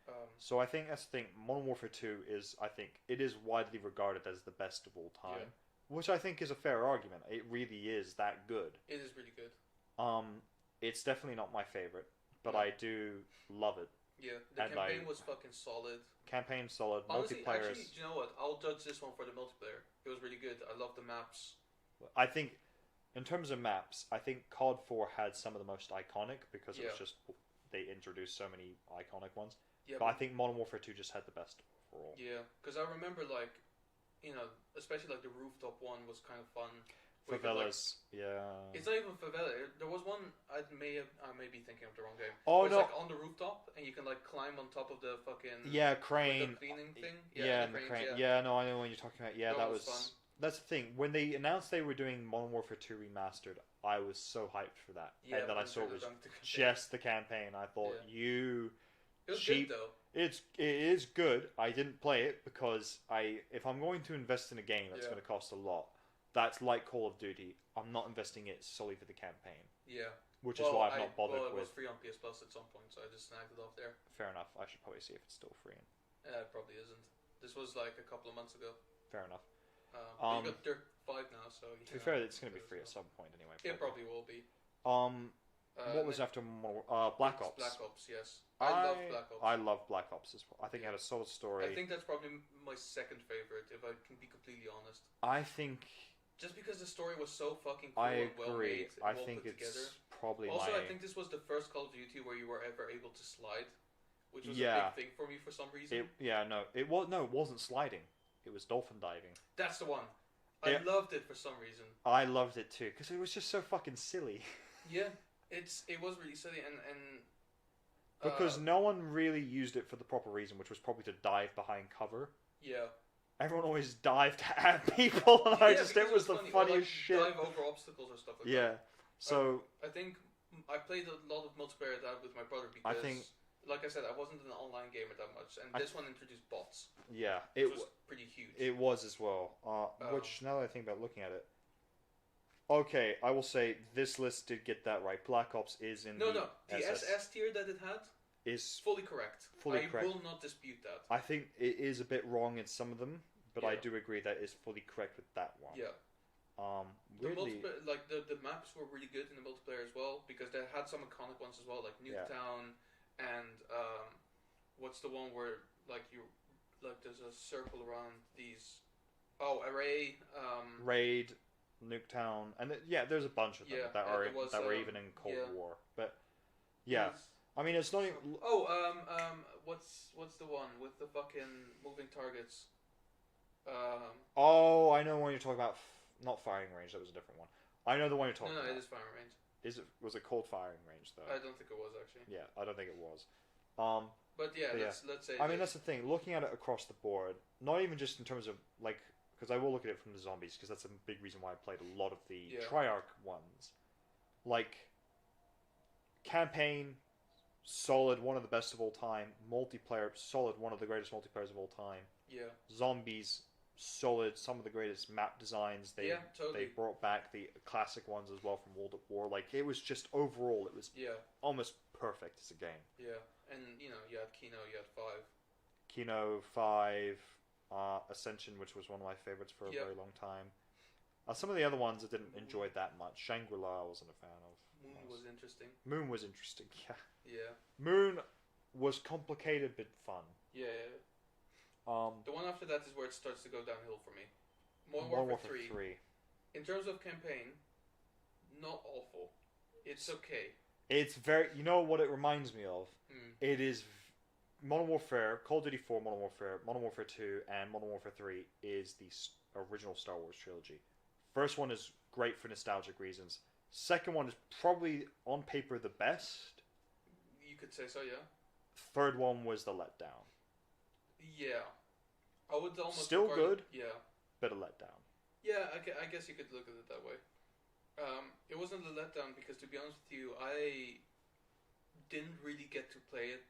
Um, So I think that's the thing. Modern Warfare 2 is, I think, it is widely regarded as the best of all time. Yeah. Which I think is a fair argument. It really is that good. it is really good. It's definitely not my favorite, but No. I do love it. Yeah, the And campaign was fucking solid. Campaign solid, Honestly, multiplayer actually, is... do you know what? I'll judge this one for the multiplayer. It was really good. I love the maps. I think, in terms of maps, I think COD 4 had some of the most iconic because it was Yeah. just they introduced so many iconic ones. Yeah, But I think Modern Warfare 2 just had the best overall. yeah, because I remember like, you know, especially like the rooftop one was kind of fun. where you could, like- Favelas, yeah. It's not even favela. There was one I may be thinking of the wrong game. Oh, where it's no. like on the rooftop and you can like climb on top of the fucking Yeah, with crane. the cleaning thing. Yeah, and the cranes, crane. yeah. Yeah, no, I know what you're talking about. Yeah, That that was was. fun. That's the thing. When they announced they were doing Modern Warfare 2 Remastered, I was so hyped for that. Yeah, and then I when saw it turned was on to- just the campaign. I thought, It was cheap. good though. It is good. I didn't play it because if I'm going to invest in a game that's Yeah. going to cost a lot, that's like Call of Duty. I'm not investing it solely for the campaign, Yeah. which is why I've not bothered Well, it was with. free on PS Plus at some point, so I just snagged it off there. Fair enough. I should probably see if it's still free. It probably isn't. This was like a couple of months ago. Fair enough. But you got Dirt 5 now, so you To be fair, it's going to be free at some point anyway. It probably will be. What was after Black Ops? Black Ops, yes. I love Black Ops. I love Black Ops as well. I think it had a solid story. I think that's probably my second favorite, if I can be completely honest. I think Just because the story was so fucking cool I and well agree. made, I well think put it's together. probably Also, my. I think this was the first Call of Duty where you were ever able to slide, which was a Yeah. big thing for me for some reason. It wasn't sliding. It was dolphin diving. That's the one. I Yeah. loved it for some reason. I loved it too because it was just so fucking silly. Yeah, it was really silly and Because no one really used it for the proper reason, which was probably to dive behind cover. yeah. Everyone always dived at people, and Yeah, it because was the funny. Or, funniest like, shit. Dive over obstacles or stuff like that. Yeah. So I think I played a lot of multiplayer of that with my brother I because, think- like I said, I wasn't an online gamer that much, and this one introduced bots, yeah, which was pretty huge. it was as well. Which now that I think about looking at it, okay, I will say this list did get that right. Black Ops is in the the SS tier that it had is. fully correct. Fully I correct. will not dispute that. I think it is a bit wrong in some of them, but I Yeah. do agree that is fully correct with that one. Yeah. The Weirdly, multiplayer, like the maps were really good in the multiplayer as well because they had some iconic ones as well, like Yeah. Nuketown and what's the one where there's a circle around these. Oh, Array. Raid, Nuketown, and there's a bunch of them Yeah, that there was, were even in Cold yeah. War. But yeah, there's- I mean it's not even. what's the one with the fucking moving targets? Oh, I know the one you're talking about. Not firing range. That was a different one. I know the one you're talking No, about. it is firing range. Was it called firing range though? I don't think it was actually. Yeah, I don't think it was. But yeah, But yeah. let's say. I mean that's the thing. Looking at it across the board, not even just in terms of like, because I will look at it from the zombies, because that's a big reason why I played a lot of the Yeah. Triarch ones. Like, campaign, solid, one of the best of all time. Multiplayer, solid, one of the greatest multiplayers of all time. Yeah. Zombies, solid, some of the greatest map designs. They totally. they brought back the classic ones as well from World at War. Like it was just overall, it was almost perfect as a game. Yeah, and you had Kino, you had 5. Kino 5, Ascension, which was one of my favorites for a very long time. Some of the other ones I didn't enjoy that much. Shangri-La I wasn't a fan of. Moon was interesting. Moon was interesting, yeah. Yeah. Moon was complicated but fun. Yeah. The one after that is where it starts to go downhill for me. Modern Warfare 3. In terms of campaign, not awful. It's okay. It's very... You know what it reminds me of? It is... Modern Warfare, Call of Duty 4, Modern Warfare 2, and Modern Warfare 3 is the original Star Wars trilogy. First one is great for nostalgic reasons. Second one is probably, on paper, the best. You could say so, yeah. Third one was the letdown. Yeah. I would almost... Still good. Yeah. But a letdown. Yeah, I guess you could look at it that way. It wasn't a letdown because, to be honest with you, I didn't really get to play it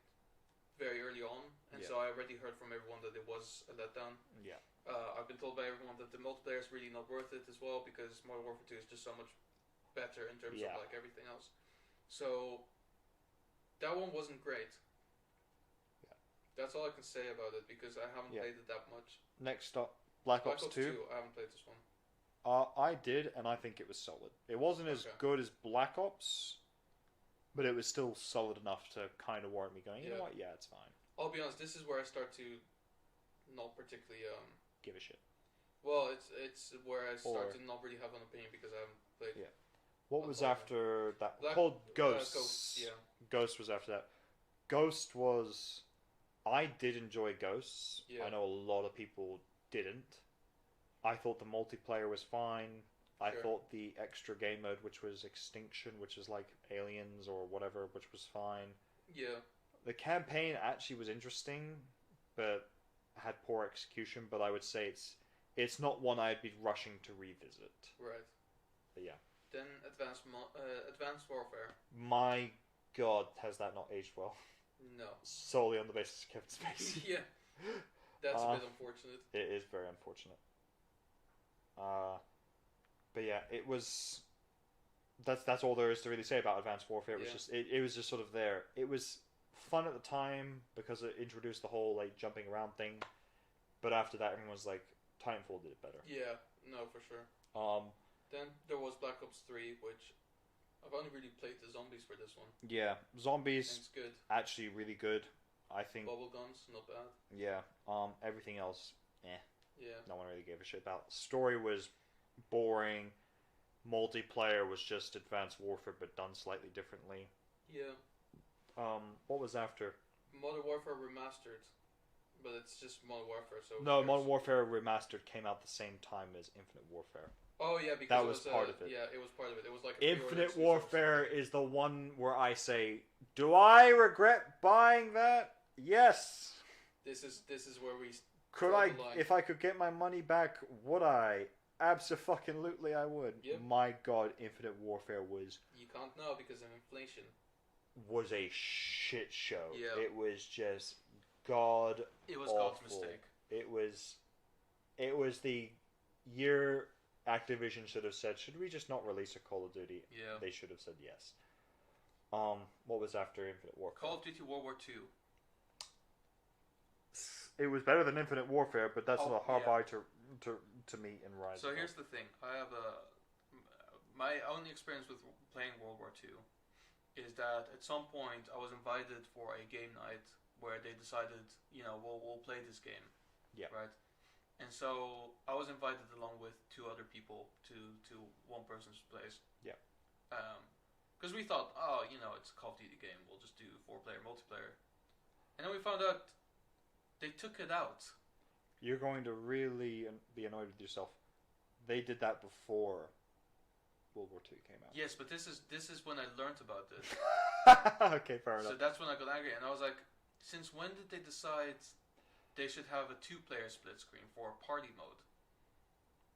very early on, and so I already heard from everyone that it was a letdown. Yeah. I've been told by everyone that the multiplayer is really not worth it as well because Modern Warfare 2 is just so much better in terms of like everything else. So that one wasn't great. Yeah. That's all I can say about it because I haven't played it that much. Next up, Black Ops 2. I haven't played this one. I did, and I think it was solid. It wasn't as good as Black Ops, but it was still solid enough to kind of warrant me going, you know what, yeah, it's fine. I'll be honest, this is where I start to not particularly... give a shit. Well, it's where I start to not really have an opinion because I haven't played... Yeah. What was after that? Called Ghosts. Yeah. Ghost was after that. Ghost was... I did enjoy Ghosts. Yeah. I know a lot of people didn't. I thought the multiplayer was fine. I thought the extra game mode, which was Extinction, which is like Aliens or whatever, which was fine. Yeah. The campaign actually was interesting, but had poor execution. But I would say it's not one I'd be rushing to revisit. Right. But yeah. Then Advanced Warfare. My God, has that not aged well? No. Solely on the basis of Kevin Spacey. Yeah. That's a bit unfortunate. It is very unfortunate. But yeah, it was. That's all there is to really say about Advanced Warfare. It was just it was just sort of there. It was fun at the time because it introduced the whole like jumping around thing. But after that, everyone was like, Titanfall did it better. Yeah, no, for sure. Then there was Black Ops 3, which I've only really played the zombies for this one. Yeah, zombies. And it's good. Actually, really good. I think. Bubble guns, not bad. Yeah. Everything else, Yeah. No one really gave a shit about. Story was boring. Multiplayer was just Advanced Warfare, but done slightly differently. Yeah. What was after? Modern Warfare Remastered, but it's just Modern Warfare. So no, Modern Warfare Remastered came out the same time as Infinite Warfare. Oh yeah, because that was part of it. Yeah, it was part of it. It was like Infinite Warfare is the one where I say, do I regret buying that? Yes. This is where we. Could I, if I could get my money back, would I? Abso-fucking-lutely I would. Yep. My God, Infinite Warfare was... You can't know because of inflation. Was a shit show. Yeah. It was just God It was awful. God's mistake. It was the year Activision should have said, should we just not release a Call of Duty? Yeah. They should have said yes. What was after Infinite Warfare? Call of Duty World War II. It was better than Infinite Warfare, but that's not a hard bar to meet and rise. So here's the thing: I have my only experience with playing World War II is that at some point I was invited for a game night where they decided, we'll play this game. Yeah. Right. And so I was invited along with 2 other people to one person's place. Yeah. Because we thought, it's a Call of Duty game. We'll just do 4-player multiplayer. And then we found out they took it out. You're going to really be annoyed with yourself. They did that before World War II came out. Yes, but this is when I learned about this. Okay, fair enough. So that's when I got angry, and I was like, since when did they decide they should have a 2-player split screen for party mode?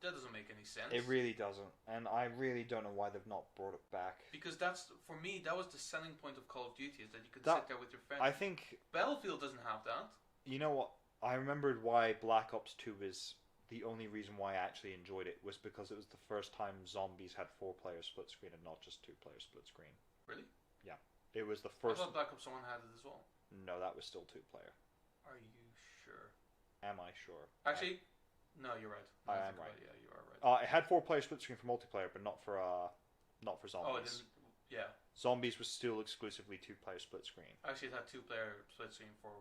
That doesn't make any sense. It really doesn't, and I really don't know why they've not brought it back. Because for me, that was the selling point of Call of Duty, is that you could sit there with your friends. I think Battlefield doesn't have that. You know what? I remembered why Black Ops 2 is the only reason why I actually enjoyed it was because it was the first time Zombies had 4-player split screen and not just 2-player split screen. Really? Yeah. It was the I first... thought Black Ops 1 had it as well. No, that was still 2-player. Are you sure? Am I sure? Actually, no, you're right. I am right. Yeah, you are right. It had 4-player split screen for multiplayer, but not for Zombies. Oh, it didn't. Yeah. Zombies was still exclusively 2-player split screen. Actually, it had 2-player split screen for.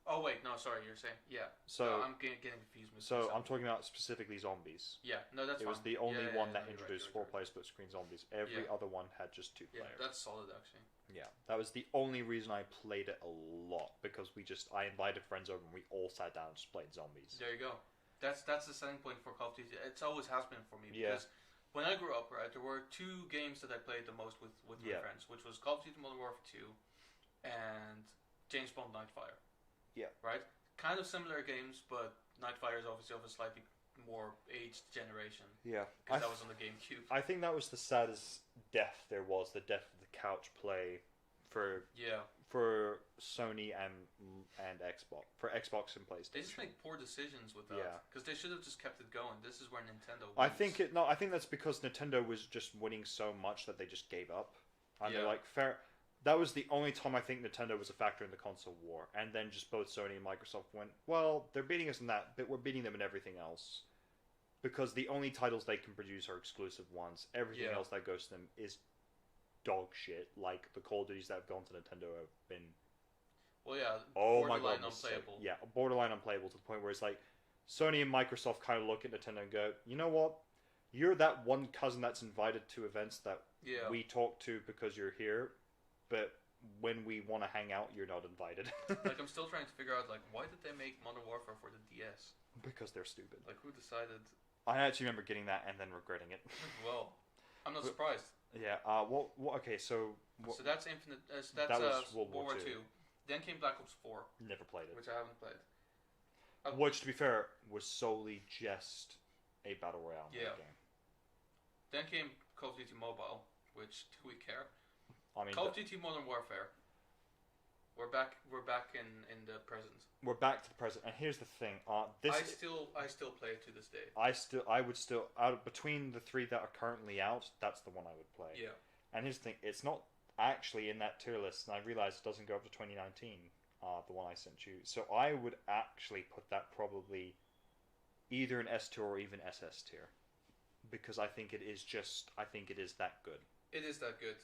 Oh wait, no, sorry, you're saying So no, I'm getting confused. So I'm talking about specifically Zombies. Yeah, no, that's It was the only one that introduced 4-player split screen Zombies. Every other one had just 2-player. Yeah, that's solid actually. Yeah, that was the only reason I played it a lot, because I invited friends over and we all sat down and just played Zombies. There you go. That's the selling point for Call of Duty. It always has been for me because when I grew up, right, there were 2 games that I played the most with my friends, which was Call of Duty Modern Warfare 2 and James Bond Nightfire. Yeah. Right? Kind of similar games, but Nightfire is obviously of a slightly more aged generation. Yeah. Because that was on the GameCube. I think that was the saddest death there was, the death of the couch play for Sony and Xbox. For Xbox and PlayStation. They just make poor decisions with that. Yeah. Because they should have just kept it going. This is where Nintendo wins. I think that's because Nintendo was just winning so much that they just gave up. And they're like, fair... That was the only time I think Nintendo was a factor in the console war. And then just both Sony and Microsoft went, well, they're beating us in that, but we're beating them in everything else. Because the only titles they can produce are exclusive ones. Everything else that goes to them is dog shit. Like, the Call of Duties that have gone to Nintendo have been... Well, yeah, borderline unplayable. Borderline unplayable to the point where it's like, Sony and Microsoft kind of look at Nintendo and go, you know what? You're that one cousin that's invited to events that we talk to because you're here. But when we want to hang out, you're not invited. Like, I'm still trying to figure out, like, why did they make Modern Warfare for the DS? Because they're stupid. Like, who decided? I actually remember getting that and then regretting it. Well, I'm not surprised. Yeah. Okay. So. So that's Infinite. That was World War II. Then came Black Ops 4. Never played it. Which I haven't played. Which, to be fair, was solely just a battle royale game. Then came Call of Duty Mobile, which, do we care? I mean, Call of Duty Modern Warfare. We're back in the present. We're back to the present, and here's the thing. I still play it to this day. I would still between the 3 that are currently out, that's the one I would play. Yeah. And here's the thing, it's not actually in that tier list, and I realize it doesn't go up to 2019. The one I sent you. So I would actually put that probably either an S tier or even SS tier, because I think it is that good. It is that good.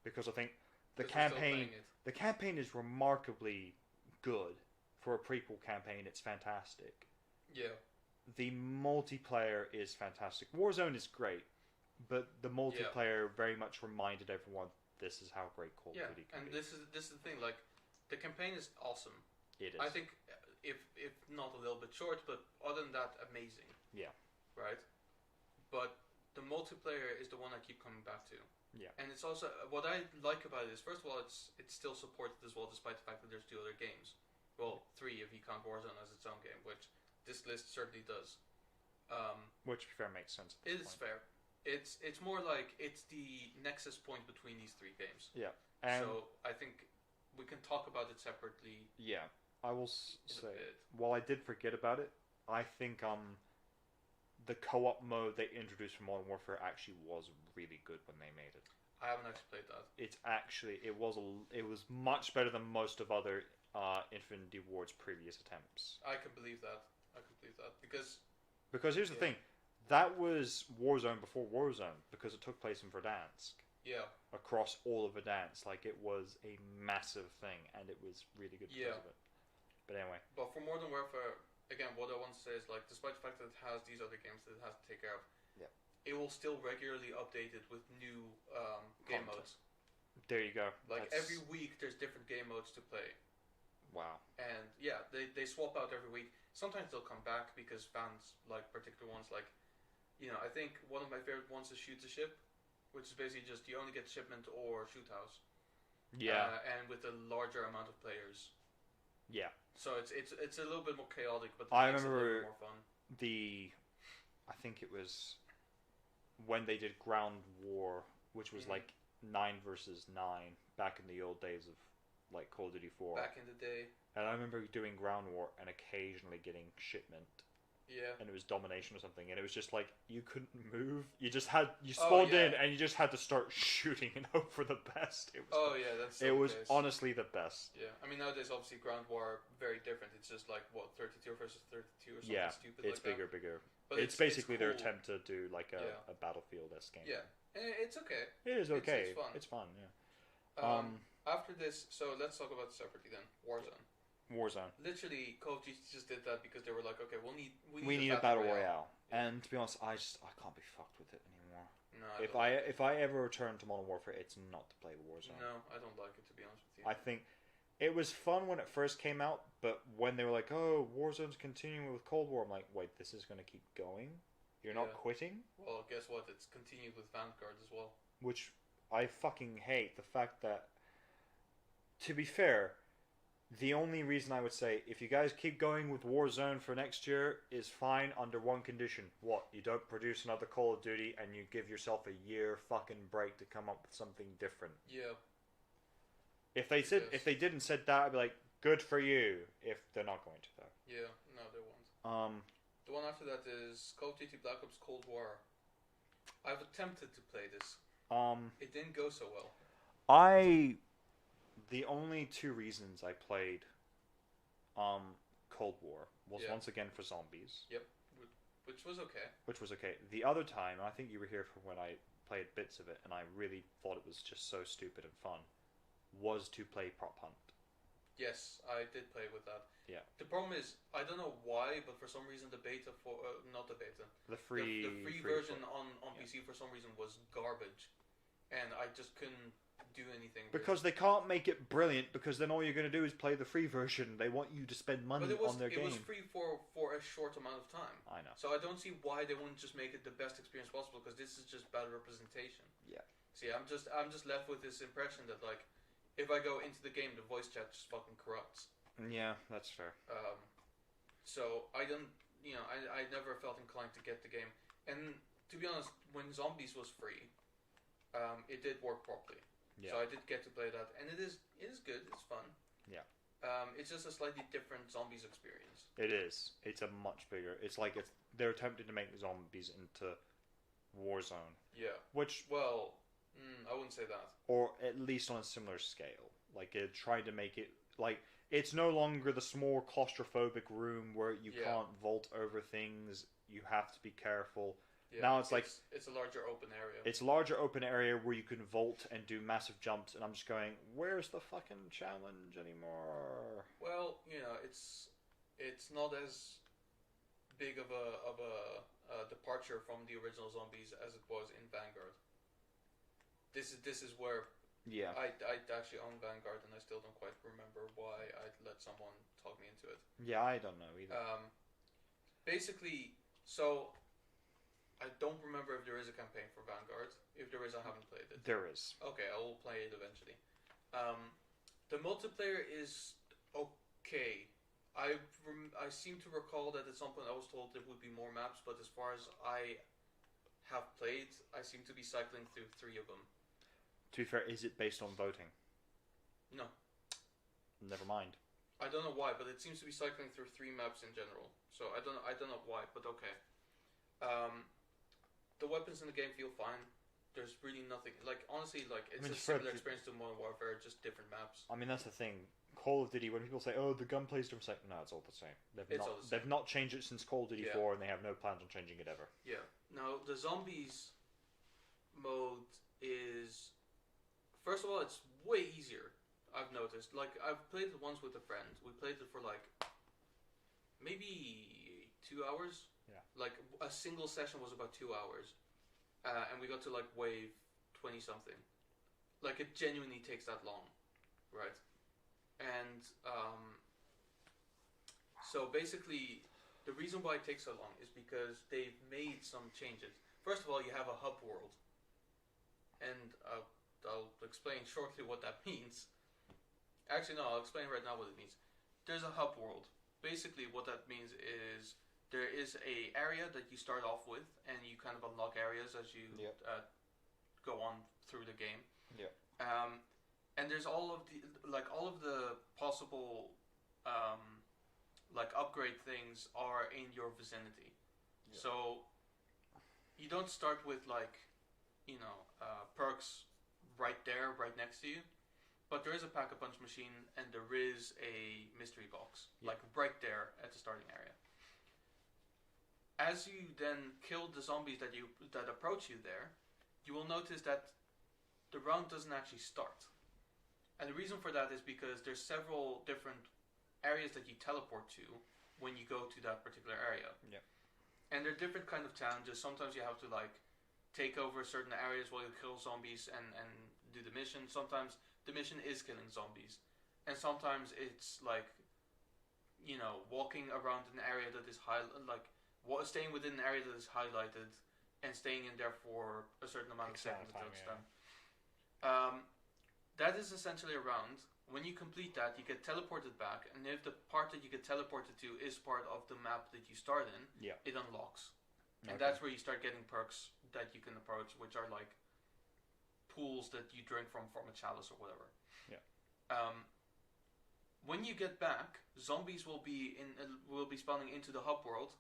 Because I think the campaign is remarkably good for a prequel campaign. It's fantastic. Yeah. The multiplayer is fantastic. Warzone is great, but the multiplayer very much reminded everyone this is how great Call of Duty can be. And this is the thing. Like, the campaign is awesome. It is. I think if not a little bit short, but other than that, amazing. Yeah. Right. But the multiplayer is the one I keep coming back to. Yeah. And it's also, what I like about it is, first of all, it's still supported as well, despite the fact that there's 2 other games. Well, 3 if you count Warzone as its own game, which this list certainly does. Which, to be fair, makes sense. It is fair. It's more like it's the nexus point between these 3 games. Yeah. So I think we can talk about it separately. Yeah. I will say, while I did forget about it, I think the co-op mode they introduced for Modern Warfare actually was really good when they made it. I haven't actually played that. It was much better than most of other Infinity Ward's previous attempts. I can believe that. Because here's the thing, that was Warzone before Warzone, because it took place in Verdansk. Yeah. Across all of Verdansk, like, it was a massive thing, and it was really good because of it. But anyway. But for Modern Warfare, again, what I want to say is, like, despite the fact that it has these other games that it has to take care of, it will still regularly update it with new game modes. There you go. Like, every week there's different game modes to play. Wow. And yeah, they swap out every week. Sometimes they'll come back because fans like particular ones. Like, I think one of my favorite ones is Shoot the Ship, which is basically just you only get shipment or shoot house. Yeah. And with a larger amount of players. Yeah. So it's a little bit more chaotic, but I makes remember it a little more fun. I think it was when they did Ground War, which was like 9 versus 9 back in the old days of like Call of Duty 4. Back in the day. And I remember doing Ground War and occasionally getting shipment Yeah. and it was domination or something, and it was just like you couldn't move. You spawned in and you just had to start shooting and hope for the best. It was that's it was honestly the best. Yeah, I mean nowadays obviously ground war very different. It's just like what 32 versus 32 or something stupid. It's like bigger. But it's basically cool. their attempt to do like a Battlefield-esque game. Yeah, it's okay. It is okay. It's fun. It's fun. Yeah. After this, so let's talk about separately then. Warzone. Literally, Call of Duty just did that because they were like, okay, we need a battle royale. Yeah. And to be honest, I can't be fucked with it anymore. No. If I ever return to Modern Warfare, it's not to play Warzone. No, I don't like it, to be honest with you. I think it was fun when it first came out, but when they were like, "Oh, Warzone's continuing with Cold War," I'm like, "Wait, this is going to keep going? You're not quitting?" Well, guess what? It's continued with Vanguard as well. Which I fucking hate. The fact that, to be fair, the only reason I would say if you guys keep going with Warzone for next year is fine under one condition. What? You don't produce another Call of Duty and you give yourself a year fucking break to come up with something different. Yeah. If they didn't said that, I'd be like, good for you. If they're not going to though. Yeah, no, they won't. The one after that is Call of Duty Black Ops Cold War. I've attempted to play this. It didn't go so well. The only two reasons I played Cold War was once again for zombies. Yep, which was okay. The other time, I think you were here for when I played bits of it, and I really thought it was just so stupid and fun, was to play Prop Hunt. Yes, I did play with that. Yeah. The problem is, I don't know why, but for some reason the beta the free version on PC for some reason was garbage, and I just couldn't do anything. Because they can't make it brilliant, because then all you're going to do is play the free version. They want you to spend money on their game. It was free for a short amount of time. I know. So I don't see why they wouldn't just make it the best experience possible, because this is just bad representation. Yeah. See, I'm just left with this impression that like, if I go into the game, the voice chat just fucking corrupts. Yeah, that's fair. So I don't, I never felt inclined to get the game. And to be honest, when Zombies was free, it did work properly. Yeah. So I did get to play that, and it is good. It's fun. Yeah. It's just a slightly different Zombies experience. It is. It's a much bigger. It's like they're attempting to make Zombies into Warzone. Yeah. Which, well, I wouldn't say that. Or at least on a similar scale. Like it tried to make it like it's no longer the small claustrophobic room where you can't vault over things. You have to be careful. Yeah, now it's like it's a larger open area. It's a larger open area where you can vault and do massive jumps, and I'm just going, where's the fucking challenge anymore? Well, it's not as big of a departure from the original Zombies as it was in Vanguard. This is where I actually own Vanguard, and I still don't quite remember why I'd let someone talk me into it. Yeah, I don't know either. Basically, so I don't remember if there is a campaign for Vanguard. If there is, I haven't played it. There is. Okay, I will play it eventually. The multiplayer is okay. I seem to recall that at some point I was told there would be more maps, but as far as I have played, I seem to be cycling through 3 of them. To be fair, is it based on voting? No. Never mind. I don't know why, but it seems to be cycling through 3 maps in general. So I don't know why, but okay. The weapons in the game feel fine. There's really nothing honestly it's a similar experience to Modern Warfare, just different maps. I mean, that's the thing. Call of Duty, when people say, "Oh, the gunplay's different," it's like, no, it's all the same. They've not changed it since Call of Duty 4, and they have no plans on changing it ever. Yeah. Now the zombies mode is, first of all, it's way easier. I've noticed. Like, I've played it once with a friend. We played it for maybe 2 hours. Yeah. Like a single session was about 2 hours. And we got to wave 20 something. Like, it genuinely takes that long, right? And so basically, the reason why it takes so long is because they've made some changes. First of all, you have a hub world, and I'll explain shortly what that means. Actually, no, I'll explain right now what it means. There's a hub world. Basically, what that means is there is a area that you start off with, and you kind of unlock areas as you go on through the game. Yeah. And there's all of the possible like upgrade things are in your vicinity. Yeah. So you don't start with like, perks right there, right next to you. But there is a Pack-a-Punch machine and there is a mystery box, like right there at the starting area. As you then kill the zombies that approach you there, you will notice that the round doesn't actually start. And the reason for that is because there's several different areas that you teleport to when you go to that particular area. Yeah. And there are different kind of challenges. Sometimes you have to like take over certain areas while you kill zombies and do the mission. Sometimes the mission is killing zombies. And sometimes it's like, walking around an area that is staying within an area that is highlighted and staying in there for a certain amount of seconds until it's done. That is essentially a round. When you complete that, you get teleported back, and if the part that you get teleported to is part of the map that you start in, it unlocks. And that's where you start getting perks that you can approach, which are like pools that you drink from a chalice or whatever. Yeah. When you get back, zombies will be spawning into the hub world.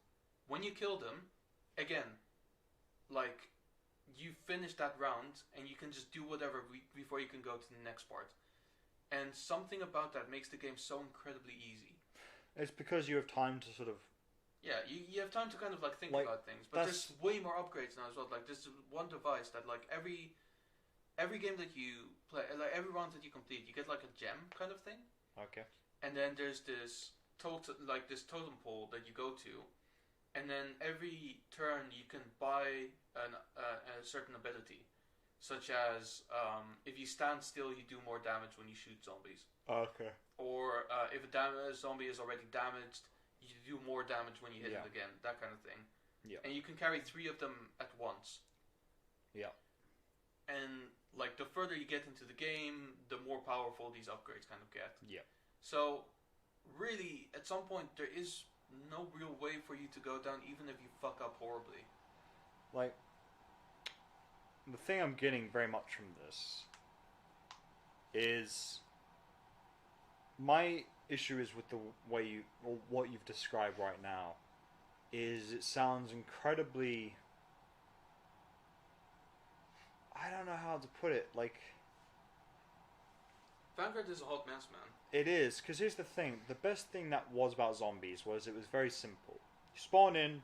When you kill them, again, like, you finish that round and you can just do whatever before you can go to the next part. And something about that makes the game so incredibly easy. It's because you have time to sort of... Yeah, you have time to kind of like think about things. But there's way more upgrades now as well. Like, there's one device that like every game that you play, like every round that you complete, you get like a gem kind of thing. Okay. And then there's this totem pole that you go to. And then every turn you can buy a certain ability, such as if you stand still, you do more damage when you shoot zombies. Okay. Or if a zombie is already damaged, you do more damage when you hit it again. That kind of thing. Yeah. And you can carry 3 of them at once. Yeah. And like the further you get into the game, the more powerful these upgrades kind of get. Yeah. So really, at some point, there is no real way for you to go down, even if you fuck up horribly. Like, the thing I'm getting very much from this is my issue is with the way what you've described right now is it sounds incredibly, I don't know how to put it, like, Vanguard is a hot mess, man. It is, because here's the thing. The best thing that was about zombies was it was very simple. You spawn in,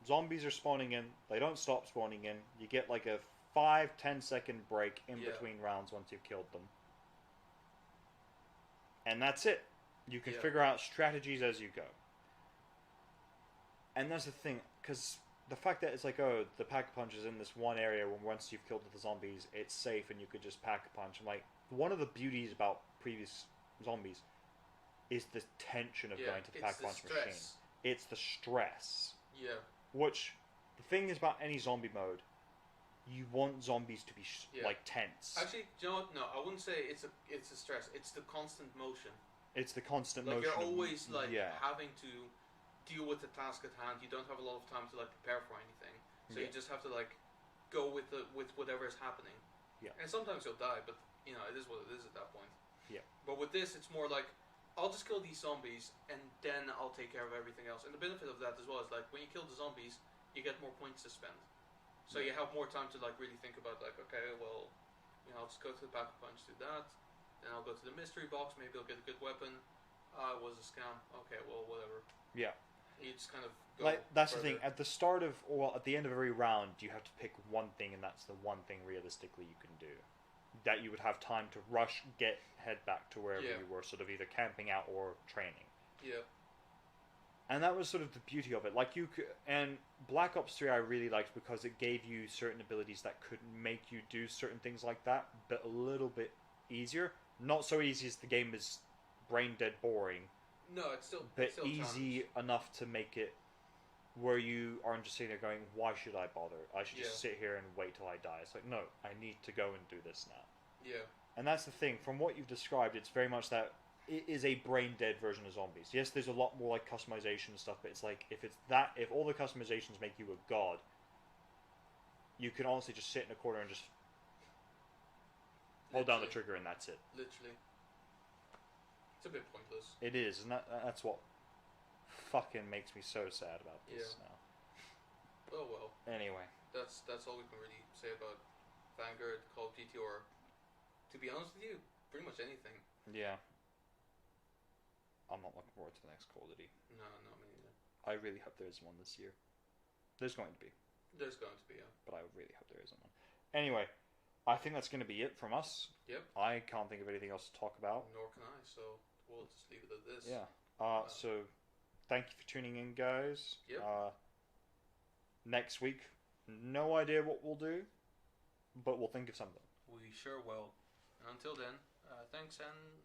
zombies are spawning in, they don't stop spawning in. You get like a 5-10 second break in between rounds once you've killed them. And that's it. You can figure out strategies as you go. And that's the thing, because the fact that it's like, oh, the Pack-a-Punch is in this one area when once you've killed the zombies, it's safe and you could just Pack-a-Punch. I'm like, one of the beauties about previous zombies is the tension of going to the Pack-a-Punch machine. It's the stress. Yeah. Which, the thing is about any zombie mode, you want zombies to be like tense. Actually, do you know what? No, I wouldn't say it's a stress. It's the constant motion. It's the constant motion. Like you're always having to deal with the task at hand. You don't have a lot of time to like prepare for anything, so you just have to like go with whatever is happening. Yeah. And sometimes you'll die, but it is what it is at that point. Yeah. But with this, it's more like, I'll just kill these zombies, and then I'll take care of everything else. And the benefit of that as well is, like, when you kill the zombies, you get more points to spend. So you have more time to, like, really think about, like, okay, well, I'll just go to the Pack-a-Punch, do that. Then I'll go to the mystery box, maybe I'll get a good weapon. It was a scam. Okay, well, whatever. Yeah. You just kind of go that's further. the thing. At the start of, or at the end of every round, you have to pick one thing, and that's the one thing realistically you can do. That you would have time to rush, head back to wherever you were, sort of either camping out or training. Yeah. And that was sort of the beauty of it. Like and Black Ops 3 I really liked because it gave you certain abilities that could make you do certain things like that, but a little bit easier. Not so easy as the game is brain dead boring. No, it's still easy enough to make it where you aren't just sitting there going, why should I bother? I should just sit here and wait till I die. It's like, no, I need to go and do this now. Yeah. And that's the thing. From what you've described, it's very much that it is a brain-dead version of zombies. Yes, there's a lot more like customization and stuff, but it's like, if all the customizations make you a god, you can honestly just sit in a corner and just hold down the trigger and that's it. Literally. It's a bit pointless. It is, and that's what fucking makes me so sad about this now. Oh well. Anyway. That's all we can really say about Vanguard, Call of Duty, or, to be honest with you, pretty much anything. Yeah. I'm not looking forward to the next Call of Duty. No, not me neither. I really hope there is one this year. There's going to be. There's going to be, yeah. But I really hope there isn't one. Anyway, I think that's going to be it from us. Yep. I can't think of anything else to talk about. Nor can I, so we'll just leave it at this. Yeah. So, thank you for tuning in, guys. Yep. Next week, no idea what we'll do, but we'll think of something. We sure will. And until then, thanks and